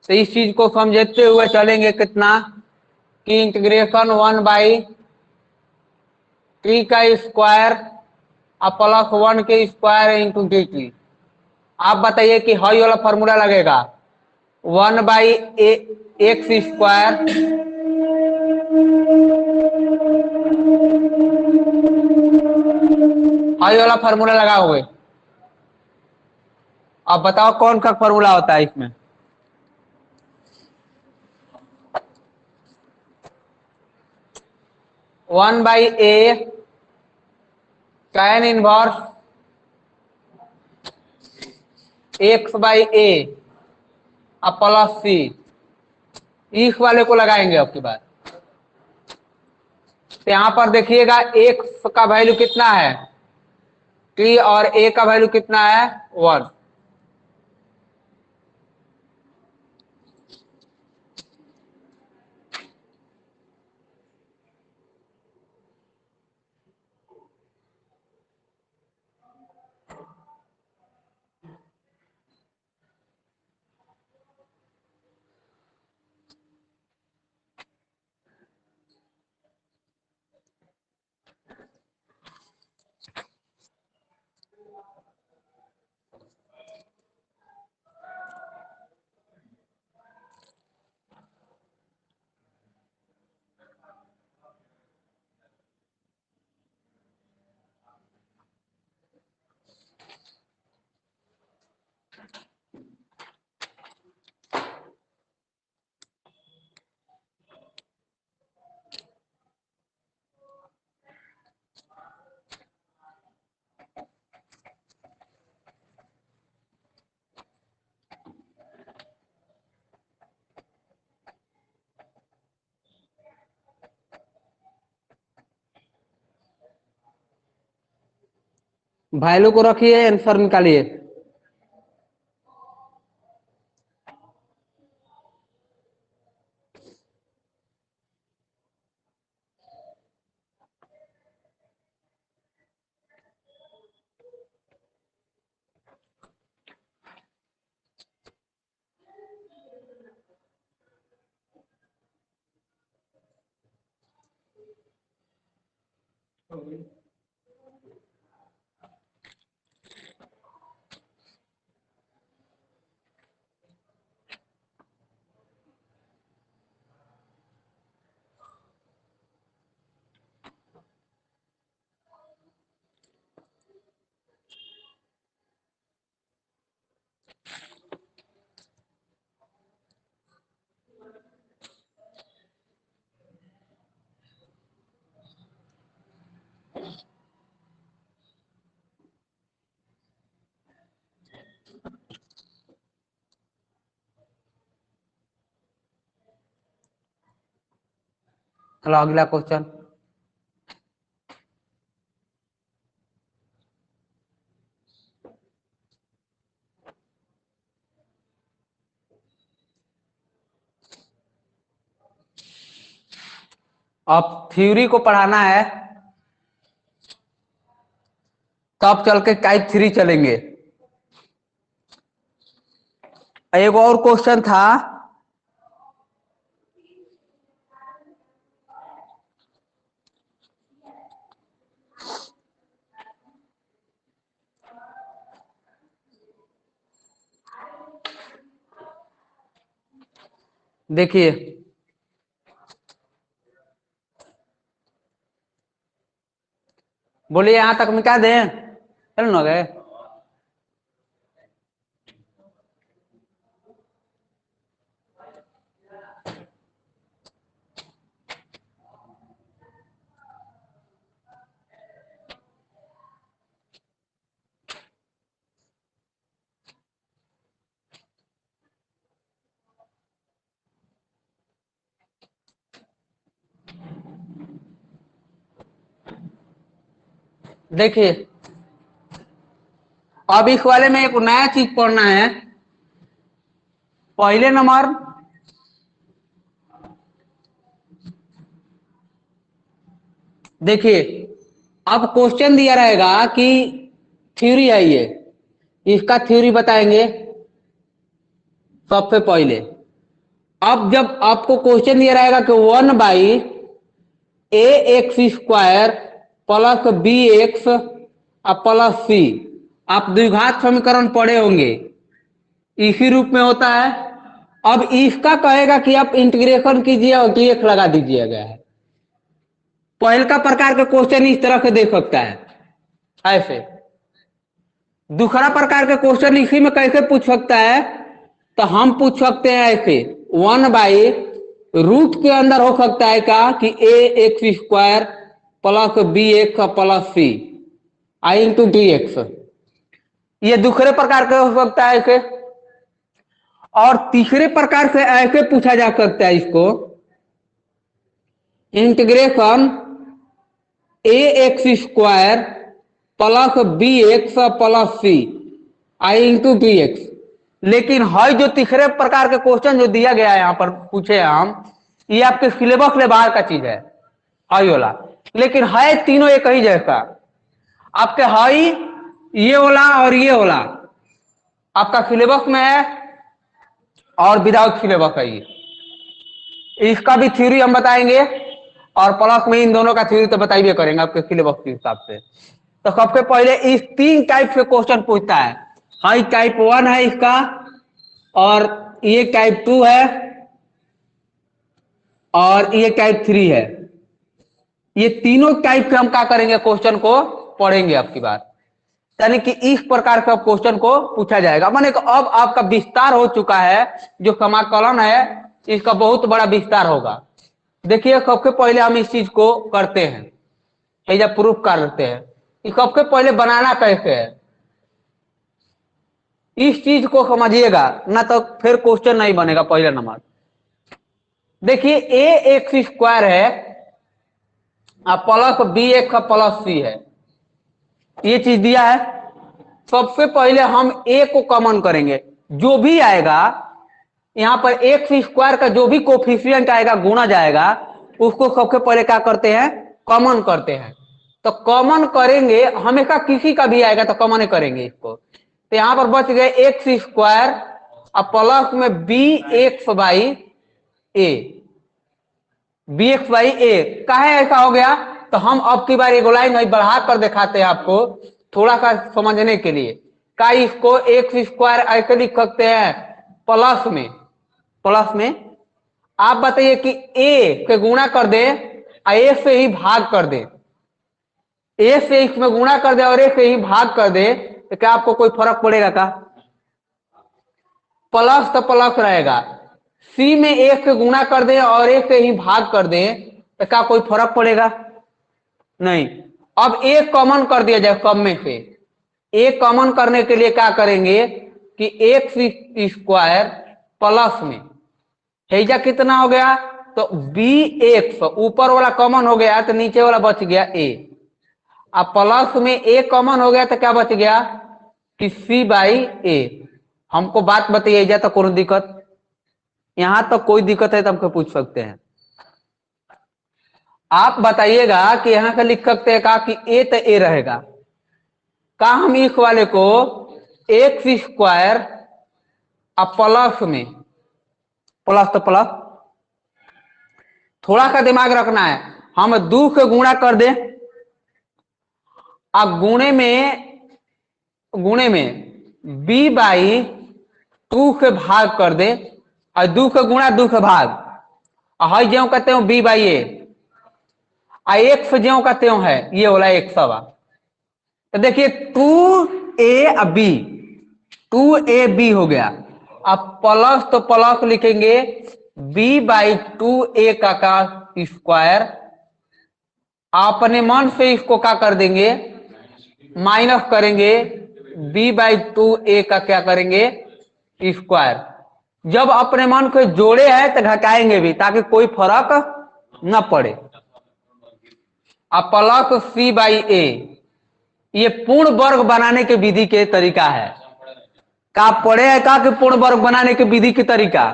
तो इस चीज को समझते हुए चलेंगे कितना कि इंटीग्रेशन 1 बाई t का स्क्वायर और प्लस 1 के स्क्वायर इंटू dt। आप बताइए कि हाई वाला फॉर्मूला लगेगा 1 बाई x², हाई वाला फॉर्मूला लगाओगे। अब बताओ कौन सा फॉर्मूला होता है इसमें, one by A tan inverse x by A और प्लस सी, इस वाले को लगाएंगे आपकी बात। तो यहां पर देखिएगा x का वैल्यू कितना है t और a का वैल्यू कितना है 1। वैल्यू को रखिए, आंसर निकालिए। चलो अगला क्वेश्चन। अब थ्योरी को पढ़ाना है, तब चल के टाइप 3 चलेंगे। एक और क्वेश्चन था, देखिए बोलिए यहां तक मिटा दें, चल ना गए। देखिए अब इस वाले में एक नया चीज पढ़ना है। पहले नंबर देखिए, अब क्वेश्चन दिया रहेगा कि थ्योरी है ये, इसका थ्योरी बताएंगे सबसे पहले। अब जब आपको क्वेश्चन दिया रहेगा कि 1/ax² plus bx plus c, आप द्विघात समीकरण पढ़े होंगे, इसी रूप में होता है। अब इसका कहेगा कि आप इंटीग्रेशन कीजिए और dx लगा दीजिएगा। पहल का प्रकार का क्वेश्चन इस तरह से दे सकता है ऐसे। दूसरा प्रकार का क्वेश्चन इसी में कैसे पूछ सकता है, तो हम पूछ सकते हैं ऐसे, 1/रूट के अंदर हो सकता है क्या कि ax² plus bx plus c आई इंटू dx, ये दूसरे प्रकार का हो सकता है ऐसे। और तीसरे प्रकार से ऐसे पूछा जा सकता है इसको, integration ax² plus bx plus c आई इंटू dx। लेकिन है जो तीसरे प्रकार के क्वेश्चन जो दिया गया है यहाँ पर पूछे हम, ये आपके सिलेबस से बाहर का चीज है हाई वाला, लेकिन है तीनों एक ही जैसा। आपके हाई ये वाला और ये वाला आपका सिलेबस में है और विदाउट सिलेबस है ये। इसका भी थ्योरी हम बताएंगे और प्लस में इन दोनों का थ्योरी तो बताइए करेंगे आपके सिलेबस के हिसाब से। तो सबसे पहले इस 3 टाइप से क्वेश्चन पूछता है। हाई टाइप 1 है इसका, और ये टाइप 2 है, और ये टाइप 3 है। ये तीनों टाइप से हम क्या करेंगे, क्वेश्चन को पढ़ेंगे आपकी बात, यानी कि इस प्रकार का क्वेश्चन को पूछा जाएगा। माने अब आपका विस्तार हो चुका है, जो समाकलन है इसका बहुत बड़ा विस्तार होगा। देखिए सबसे पहले हम इस चीज को करते हैं, या प्रूफ करते हैं कि सबसे पहले बनाना कैसे है। इस चीज को समझिएगा ना तो फिर क्वेश्चन नहीं बनेगा। पहला नंबर देखिए ax² है प्लस bx प्लस c है, ये चीज दिया है। सबसे पहले हम a को कॉमन करेंगे, जो भी आएगा यहां पर x² का जो भी कोफिशिएंट आएगा गुणा जाएगा, उसको सबसे पहले क्या करते हैं, कॉमन करते हैं। तो कॉमन करेंगे, हमेशा किसी का भी आएगा तो कॉमन ही करेंगे इसको। तो यहां पर बच गए x² प्लस में bx/a, bx/a। काहे ऐसा हो गया, तो हम अब की बार एक लाइन बढ़ा कर दिखाते हैं आपको थोड़ा सा समझने के लिए। का इसको x² ऐसे लिख सकते हैं प्लस में आप बताइए कि a से गुणा कर दे, a से ही भाग कर दे, a से इसमें गुणा कर दे और a से ही भाग कर दे, तो क्या आपको कोई फर्क पड़ेगा का? प्लस तो प्लस रहेगा, c में a से गुणा कर दे और a से ही भाग कर दे, तो क्या कोई फर्क पड़ेगा? नहीं। अब a कॉमन कर दिया जाए सब में से। a कॉमन करने के लिए क्या करेंगे कि x² प्लस में हैजा कितना हो गया तो बी एक्स ऊपर वाला कॉमन हो गया तो नीचे वाला बच गया ए। अब प्लस में ए कॉमन हो गया तो क्या बच गया कि सी बाई ए। हमको बात बताइए जा तो कोई दिक्कत, यहां तक कोई दिक्कत है तो हमको पूछ सकते हैं। आप बताइएगा कि यहां का लिख सकते हैं का कि ए तो ए रहेगा का, हम इस वाले को एक्स स्क्वायर अब प्लस में प्लस तो प्लस, थोड़ा सा दिमाग रखना है, हम 2 से गुणा कर दें, अब गुणे में बी बाई 2 से भाग कर दे और 2 से गुणा 2 से भाग, हई ज्यो कहते हो बी बाई ए, एक्स ज्यो कहते हो है ये वाला एक सवा। तो देखिए 2a b, 2ab हो गया। अब प्लस तो प्लस लिखेंगे b बाई 2a का स्क्वायर, अपने मन से इसको क्या कर देंगे माइनस करेंगे, b बाई 2a का क्या करेंगे स्क्वायर। जब अपने मन को जोड़े हैं तो घटाएंगे भी ताकि कोई फर्क न पड़े। अब प्लस c बाई a, ये पूर्ण वर्ग बनाने के विधि के तरीका है। का पढ़े है का कि पूर्ण वर्ग बनाने के विधि की तरीका,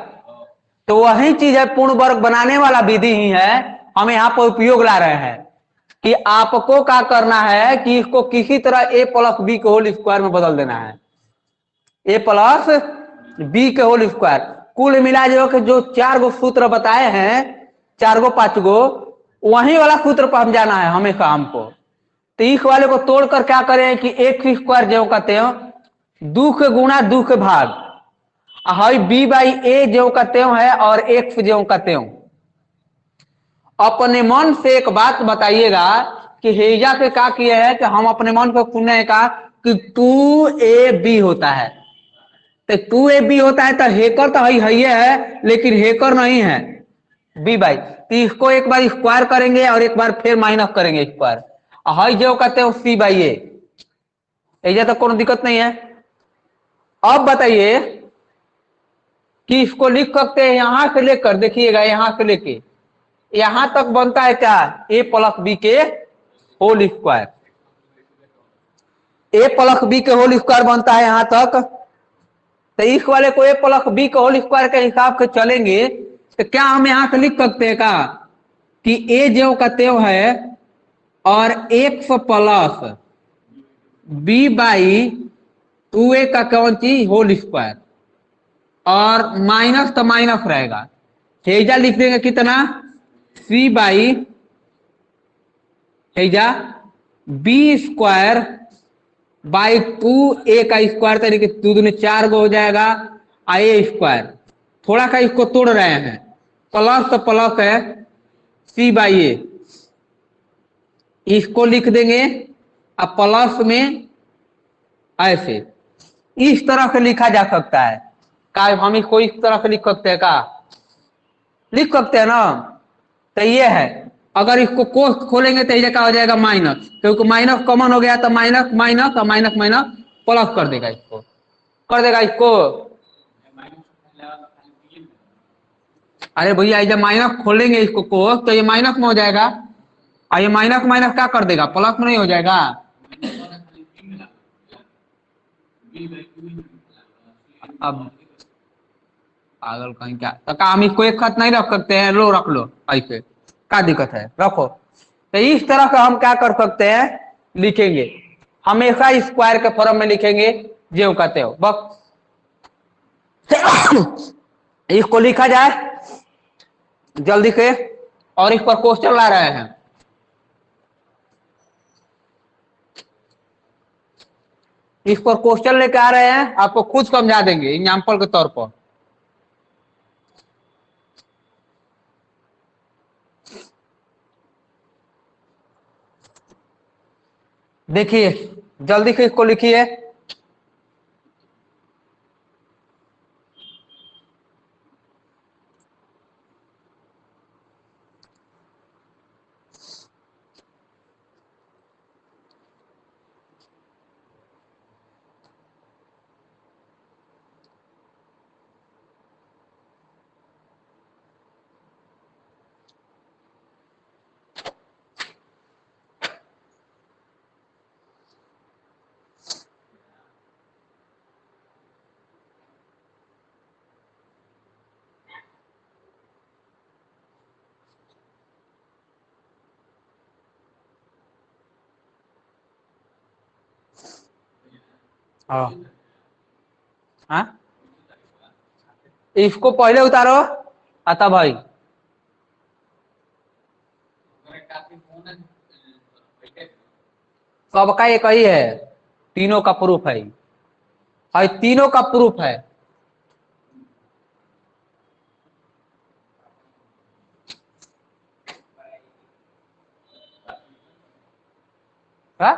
तो वही चीज है पूर्ण वर्ग बनाने वाला विधि ही है हम यहां पर उपयोग ला रहे हैं कि आपको क्या करना है कि इसको किसी तरह a प्लस बी के होल स्क्वायर में बदल देना है, a प्लस बी के होल स्क्वायर। कुल मिला जो 4 गो सूत्र बताए हैं, 4 गो 5 गो, वही वाला सूत्र पर हम जाना है हमेशा हमको। तो इस वाले को तोड़कर क्या करें कि एक्स स्क्वायर जो कहते हो 2 के गुणा 2 के भाग, हाई बी बाई ए जो कहते हो है और एक्स जो कहते हो। अपने मन से एक बात बताइएगा कि हेजा पे क्या किए है कि हम अपने मन को सुने का कि 2ab होता है, तो 2ab होता है तो हेकर तो है लेकिन हेकर नहीं है बी बाई, तो इसको एक बार स्क्वायर करेंगे और एक बार फिर माइनस करेंगे स्क्वायर, हाई जो कहते हो सी बाई ए, ऐसा तो कोई दिक्कत नहीं है। अब बताइए कि इसको लिख सकते हैं यहां से लेकर, देखिएगा यहां से लेके यहां तक बनता है क्या ए प्लस बी के होल स्क्वायर, ए प्लस बी के होल स्क्वायर बनता है यहां तक। तो इस वाले को ए प्लस बी के होल स्क्वायर के हिसाब से चलेंगे तो क्या हम यहां से लिख सकते हैं का कि ए जो कहते हो है और x plus B by 2a का कौन चीज होल स्क्वायर और माइनस तो माइनस रहेगा, हेजा लिख देंगे कितना c बाई हेजा बी स्क्वायर बाई 2a का स्क्वायर तरीके 2 दूनी 4 गो हो जाएगा, ए स्क्वायर थोड़ा सा इसको तोड़ रहे हैं, प्लस तो प्लस है c बाई ए, इसको लिख देंगे अब प्लस में ऐसे इस तरह से लिखा जा सकता है का, हम इसको इस तरह से लिख सकते हैं का, लिख सकते हैं ना। तो ये है अगर इसको कोष्ठ खोलेंगे तो ये क्या हो जाएगा माइनस, क्योंकि माइनस कॉमन हो गया तो माइनस माइनस और माइनस माइनस प्लस कर देगा, इसको कर देगा इसको। अरे भैया जब माइनस खोलेंगे इसको कोष्ठ तो ये माइनस में हो जाएगा और ये माइनस माइनस क्या कर देगा प्लस में नहीं हो जाएगा। अब पागल कहीं क्या, तो का हम इसको एक खत नहीं रख सकते हैं, लो रख लो ऐसे क्या दिक्कत है रखो। तो इस तरह का हम क्या कर सकते हैं लिखेंगे, हमेशा स्क्वायर के फॉर्म में लिखेंगे जो कहते हो बस। इसको लिखा जाए जल्दी से और इस पर क्वेश्चन ला रहे हैं। इस पर क्वेश्चन लेके आ रहे हैं, आपको खुद समझा देंगे एग्जाम्पल के तौर पर। देखिए जल्दी से इसको लिखिए। हाँ हाँ, इसको पहले उतारो आता भाई। सबका एक ही है, तीनों का प्रूफ है, और तीनों का प्रूफ है। हाँ?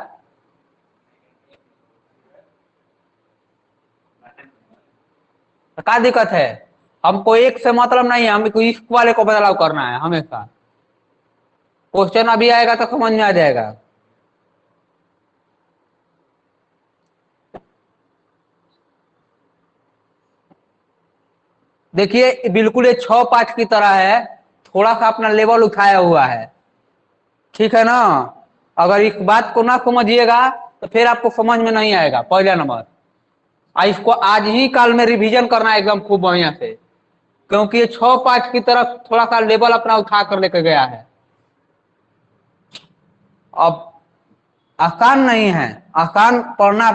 तो क्या दिक्कत है? हमको एक से मतलब नहीं है, हमको इस वाले को बदलाव करना है हमेशा। क्वेश्चन अभी आएगा तो समझ में आ जाएगा। देखिए बिल्कुल ये 6-5 की तरह है, थोड़ा सा अपना लेवल उठाया हुआ है, ठीक है ना। अगर इस बात को ना समझिएगा तो फिर आपको समझ में नहीं आएगा। पहला नंबर, इसको आज ही काल में रिवीजन करना है एकदम खूब बढ़िया से, क्योंकि ये 6-5 की तरफ थोड़ा सा लेवल अपना उठा कर लेकर गया है। अब आसान नहीं है, आसान पढ़ना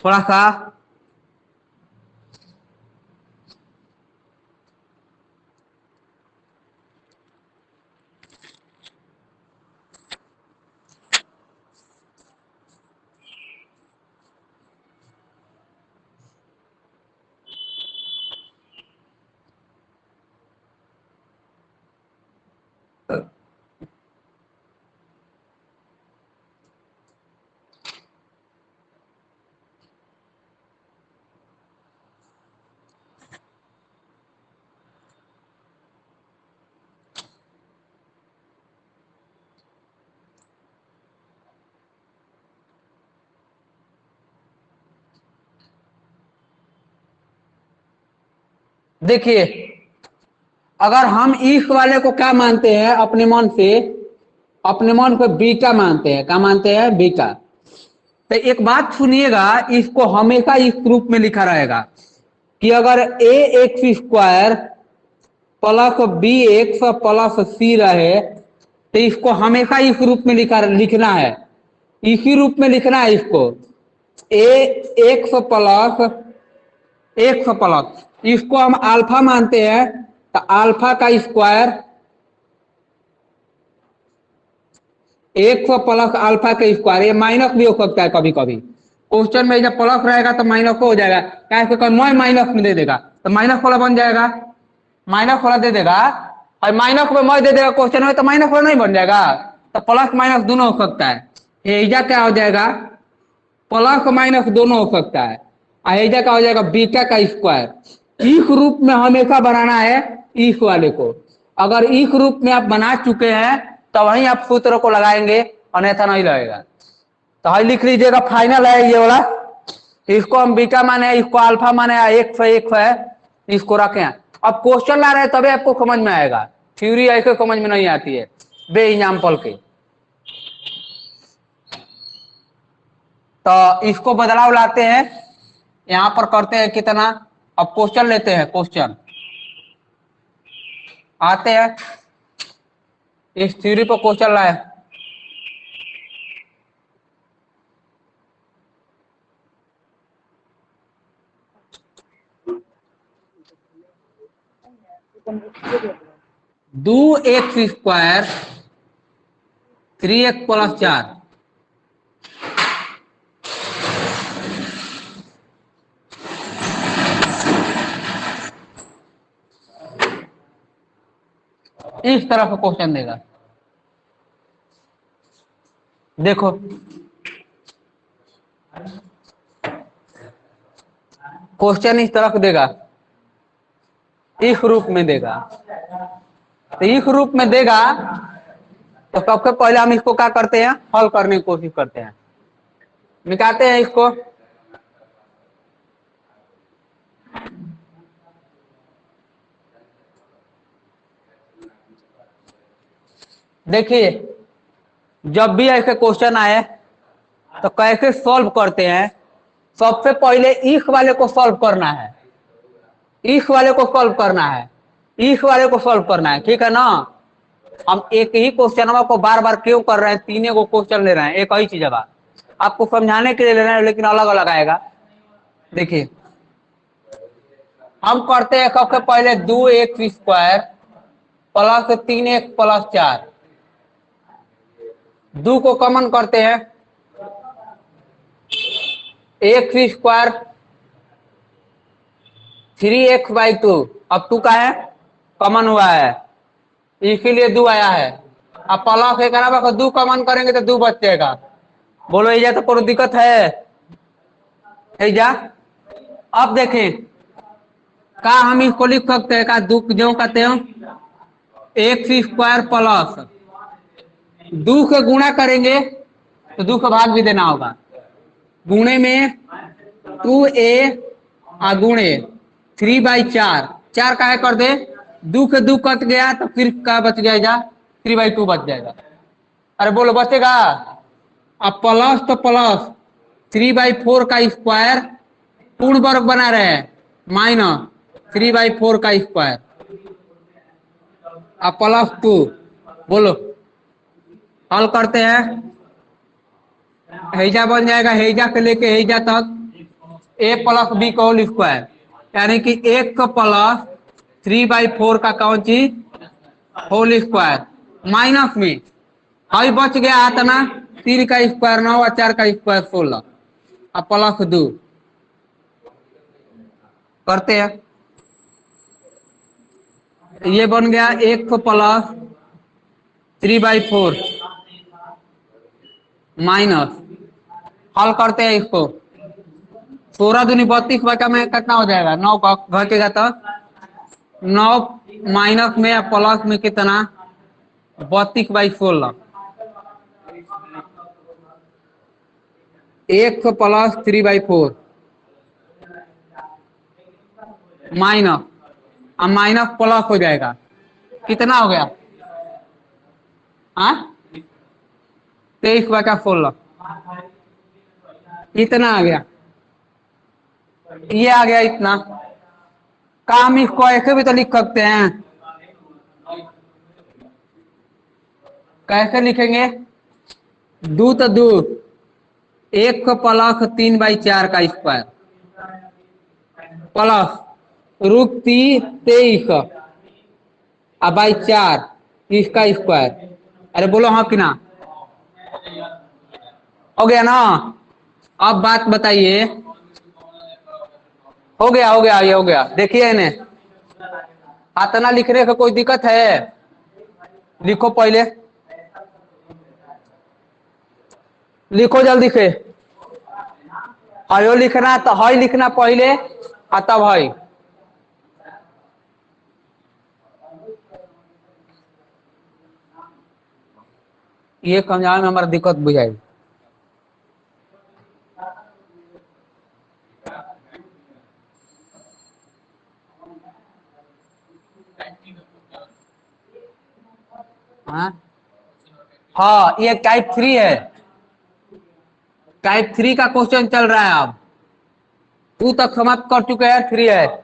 थोड़ा सा। देखिए अगर हम इस वाले को क्या मानते हैं अपने मन से, अपने मन को बीटा मानते हैं। क्या मानते हैं? बीटा। तो एक बात सुनिएगा, इसको हमेशा इस रूप में लिखा रहेगा कि अगर A X square plus B X plus C रहे तो इसको हमेशा इस रूप में लिखना है, इसी रूप में लिखना है इसको। ए एक्स प्लस इसको हम अल्फा मानते हैं, तो अल्फा का स्क्वायर एक्स प्लस अल्फा का स्क्वायर। ये माइनस भी हो सकता है कभी कभी, क्वेश्चन में जब प्लस रहेगा तो माइनस हो जाएगा, क्या माइनस में दे देगा तो माइनस वाला बन जाएगा, माइनस वाला दे देगा, और माइनस में मैं दे देगा क्वेश्चन में तो माइनस वाला नहीं बन जाएगा। तो प्लस माइनस दोनों हो सकता है। एजा क्या हो जाएगा? प्लस माइनस दोनों हो सकता है। एजा क्या हो जाएगा? बीटा का स्क्वायर। इस रूप में हमेशा बनाना है इस वाले को। अगर इस रूप में आप बना चुके हैं तो वहीं आप सूत्र को लगाएंगे, अन्यथा नहीं लगेगा। तो हाई लिख लीजिएगा, फाइनल है ये वाला। इसको हम बीटा माने, इसको अल्फा माने, एक है, इसको रखें। अब क्वेश्चन ला रहे हैं तभी आपको समझ में आएगा, थ्योरी ऐसे समझ में नहीं आती है बे एग्जाम्पल के। तो इसको बदलाव लाते हैं, यहां पर करते हैं कितना। अब क्वेश्चन लेते हैं, क्वेश्चन आते हैं, इस थ्योरी पर क्वेश्चन लाए। दो एक्स स्क्वायर 3x प्लस 4 इस तरह का क्वेश्चन देगा। देखो क्वेश्चन इस तरह देगा, इस रूप में देगा। तो इस रूप में देगा तो सबसे पहले हम इसको क्या करते हैं? हल करने की कोशिश करते हैं, निकालते हैं इसको। देखिए जब भी ऐसे क्वेश्चन आए तो कैसे सॉल्व करते हैं? सबसे पहले इस वाले को सॉल्व करना है, इस वाले को सॉल्व करना है, इस वाले को सॉल्व करना है, ठीक है ना। हम एक ही क्वेश्चन को बार बार क्यों कर रहे हैं? तीनों को क्वेश्चन ले रहे हैं, एक ही चीज है। आपको समझाने के लिए लेना है, लेकिन अलग अलग आएगा। देखिए हम करते हैं सबसे पहले 2x² प्लस 3x प्लस 4, 2 को कॉमन करते हैं, x² 3x/2, अब 2 का है कॉमन हुआ है इसीलिए 2 आया है। अब प्लस एक 2 कॉमन करेंगे तो 2 बच जाएगा। बोलो एजा तो कोई दिक्कत है एजा? अब देखें का हम इसको लिख सकते हैं का दुख जो कहते हो x² प्लस 2 के गुणा करेंगे तो 2 का भाग भी देना होगा, गुणे में 2a गुणे 3/4, 4 का है कर दे, 2 के 2 कट गया तो फिर का बच जाएगा 3/2 बच जाएगा। अरे बोलो बचेगा? अब प्लस तो प्लस 3/4 का स्क्वायर पूर्ण वर्ग बना रहे हैं माइनस 3/4 का स्क्वायर, अब प्लस 2, बोलो हल करते हैं, हेजा बन जाएगा, हेजा से लेके हेजा तक a प्लस b का होल स्क्वायर, यानी कि 1 का प्लस 3/4 का कौन चीज होल स्क्वायर माइनस में हाई बच गया आता ना 3 का स्क्वायर 9 और 4 का स्क्वायर 16, अब प्लस 2 करते हैं, ये बन गया 1 प्लस 3/4 माइनस, हल करते हैं इसको, 16 दूनी 32 बचा में कितना हो जाएगा 9 का घटेगा तो 9 माइनस में या प्लस में कितना 32/16, 1 प्लस 3/4 माइनस, अब माइनस प्लस हो जाएगा, कितना हो गया 23/16, इतना आ गया, ये आ गया इतना। काम इसको ऐसे भी तो लिख सकते हैं, कैसे लिखेंगे 2 तो 2, 1 प्लस 3/4 का स्क्वायर प्लस √23 अब बाई 4 इसका स्क्वायर, अरे बोलो हाँ कि ना, हो गया ना? अब बात बताइए, हो गया हो गया ये हो गया, देखिए इन्हें इतना लिखने का कोई दिक्कत है? लिखो पहले, लिखो जल्दी से, हायो लिखना तो हाई लिखना पहले तब हाई, ये समझाने में हमारा दिक्कत बुझाई। हाँ ये टाइप 3 है, टाइप 3 का क्वेश्चन चल रहा है, अब 2 तक समाप्त कर चुके हैं, 3 है।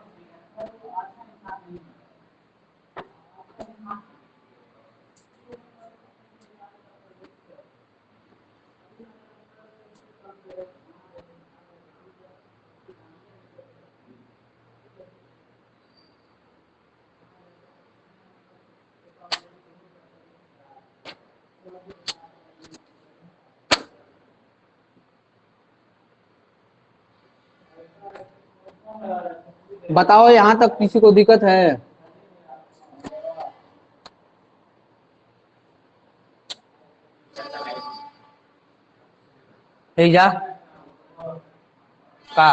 बताओ यहां तक किसी को दिक्कत है? जा का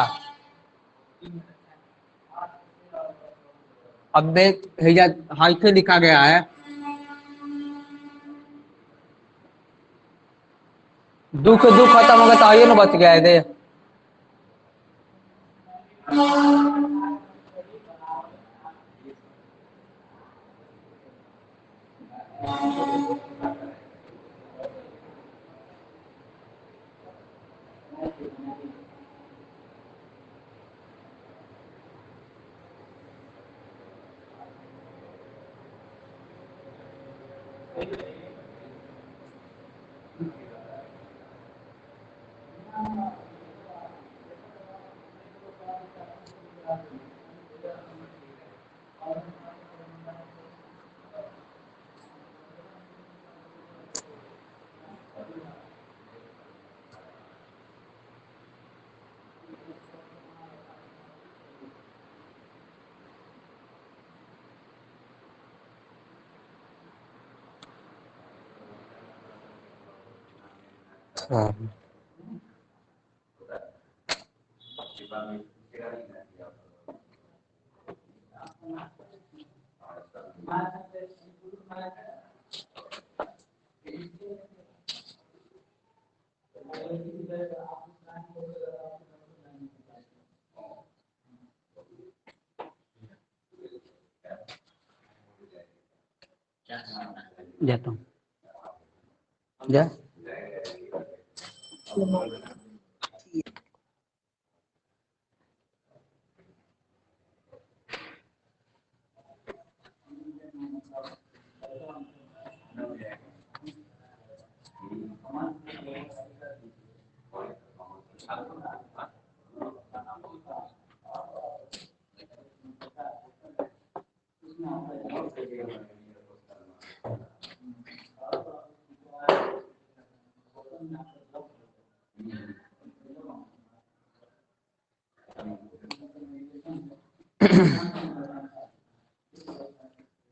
अब देख हेजा हाई से लिखा गया है, दुख खत्म होगा तो आइए ना बच गया है दे, जाता हूँ जा।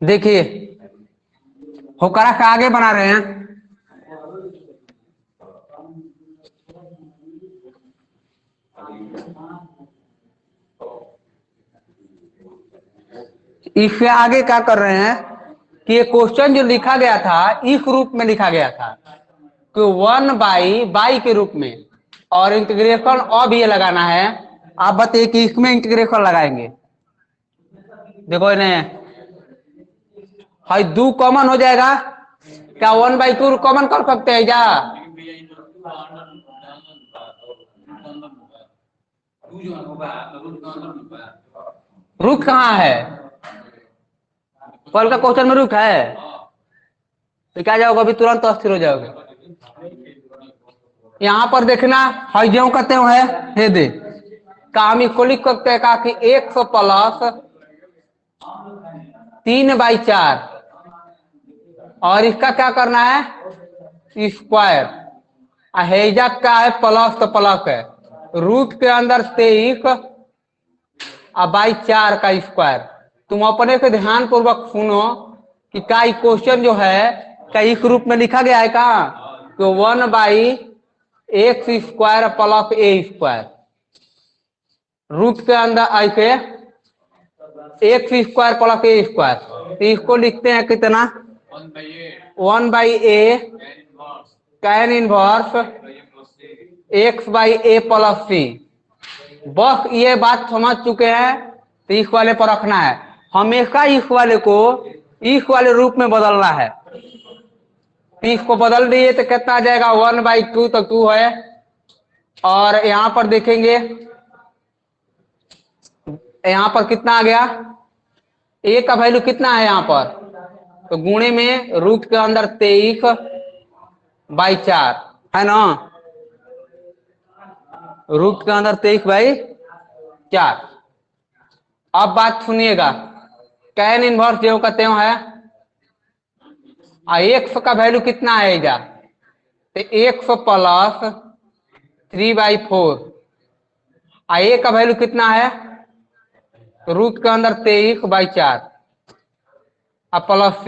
देखिए होकरा का आगे बना रहे हैं। इससे आगे क्या कर रहे हैं कि ये क्वेश्चन जो लिखा गया था इस रूप में लिखा गया था कि 1/बाई के रूप में, और इंटीग्रेशन अब ये लगाना है। आप बताइए कि इसमें इंटीग्रेशन लगाएंगे। देखो इन्हें हाई 2 कॉमन हो जाएगा क्या? 1/2 कॉमन कर सकते हैं क्या? रुख कहाँ है? कल का क्वेश्चन में रुख है तो क्या जाओगे? अभी तुरंत अस्थिर हो जाओगे। यहां पर देखना हाई जो कहते हैं हे दे का हम इसको लिख सकते हैं का कि 100 प्लस 3/4 और इसका क्या करना है स्क्वायर। हेजा क्या है? प्लस तो प्लस है, रूट के अंदर 23 और बाई 4 का स्क्वायर। तुम अपने से ध्यान पूर्वक सुनो कि क्या क्वेश्चन जो है क्या इस रूप में लिखा गया है का? तो 1/x² प्लस a², रूट के अंदर ऐसे x² प्लस a²। तो इसको लिखते हैं कितना? 1/a tan inverse x/a plus c। बस ये बात समझ चुके हैं तो इस वाले पर रखना है। हमेशा इस वाले को इस वाले रूप में बदलना है। इसको बदल दिए तो कितना आ जाएगा? 1/2 तो 2 है। और यहां पर देखेंगे यहां पर कितना आ गया? a का वैल्यू कितना है यहाँ पर? तो गुणे में रूट के अंदर 23/4 है ना, रूट के अंदर 23/4। अब बात सुनिएगा, tan इनवर्स जो कहते हैं x का वैल्यू कितना आएगा? तो 100 प्लस 3/4 a का वैल्यू कितना है? रूट के अंदर 23/4 अब प्लस c।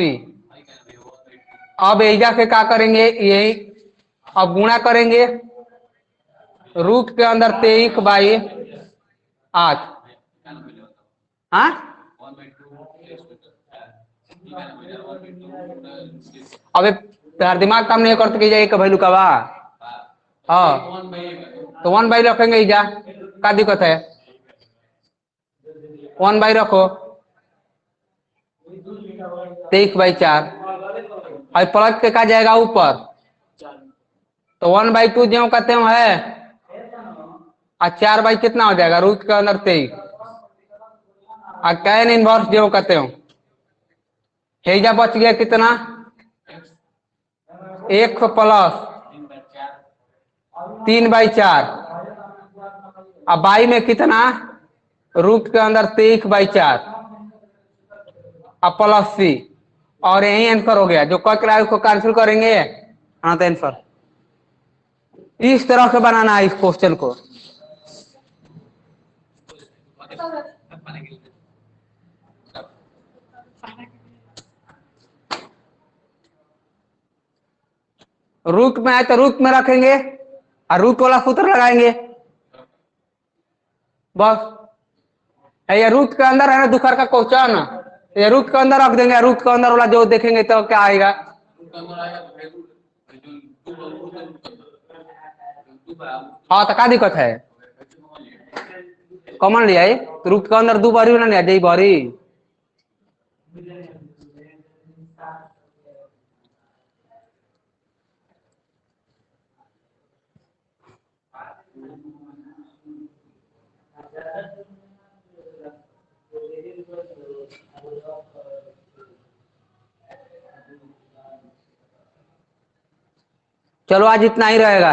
अब एजा से क्या करेंगे? यही अब गुणा करेंगे रूट के अंदर 23/8। हाँ अबे तार दिमाग काम नहीं करते कि एक वैल्यू का बा। हाँ तो 1/, रखेंगे इजा, क्या दिक्कत है? 1/, रखो 23/4 और प्लस के क्या जाएगा ऊपर? तो 1/2 जो कहते हैं और 4 कितना हो जाएगा? रूट के अंदर 23 और tan इनवर्स जो कहते हो हेजा बच गया कितना? 100 प्लस 3/4 और बाई में कितना? रूट के अंदर 23/4 अब प्लस सी, और यही आंसर हो गया। जो कट रहा है उसको कैंसिल करेंगे, आना आंसर। इस तरह से बनाना है इस क्वेश्चन को। रूट में आए तो रूट में रखेंगे और रूट वाला सूत्र लगाएंगे बस। ये रूट के अंदर है ना दूसर का क्वेश्चन, ये रूट के अंदर रख देंगे, रूट के अंदर वाला जो देखेंगे तो क्या आएगा। हाँ तो क्या दिक्कत है, कॉमन लिया है तो रूट के अंदर 2 बारी ना लिया जाए बारी। चलो आज इतना ही रहेगा।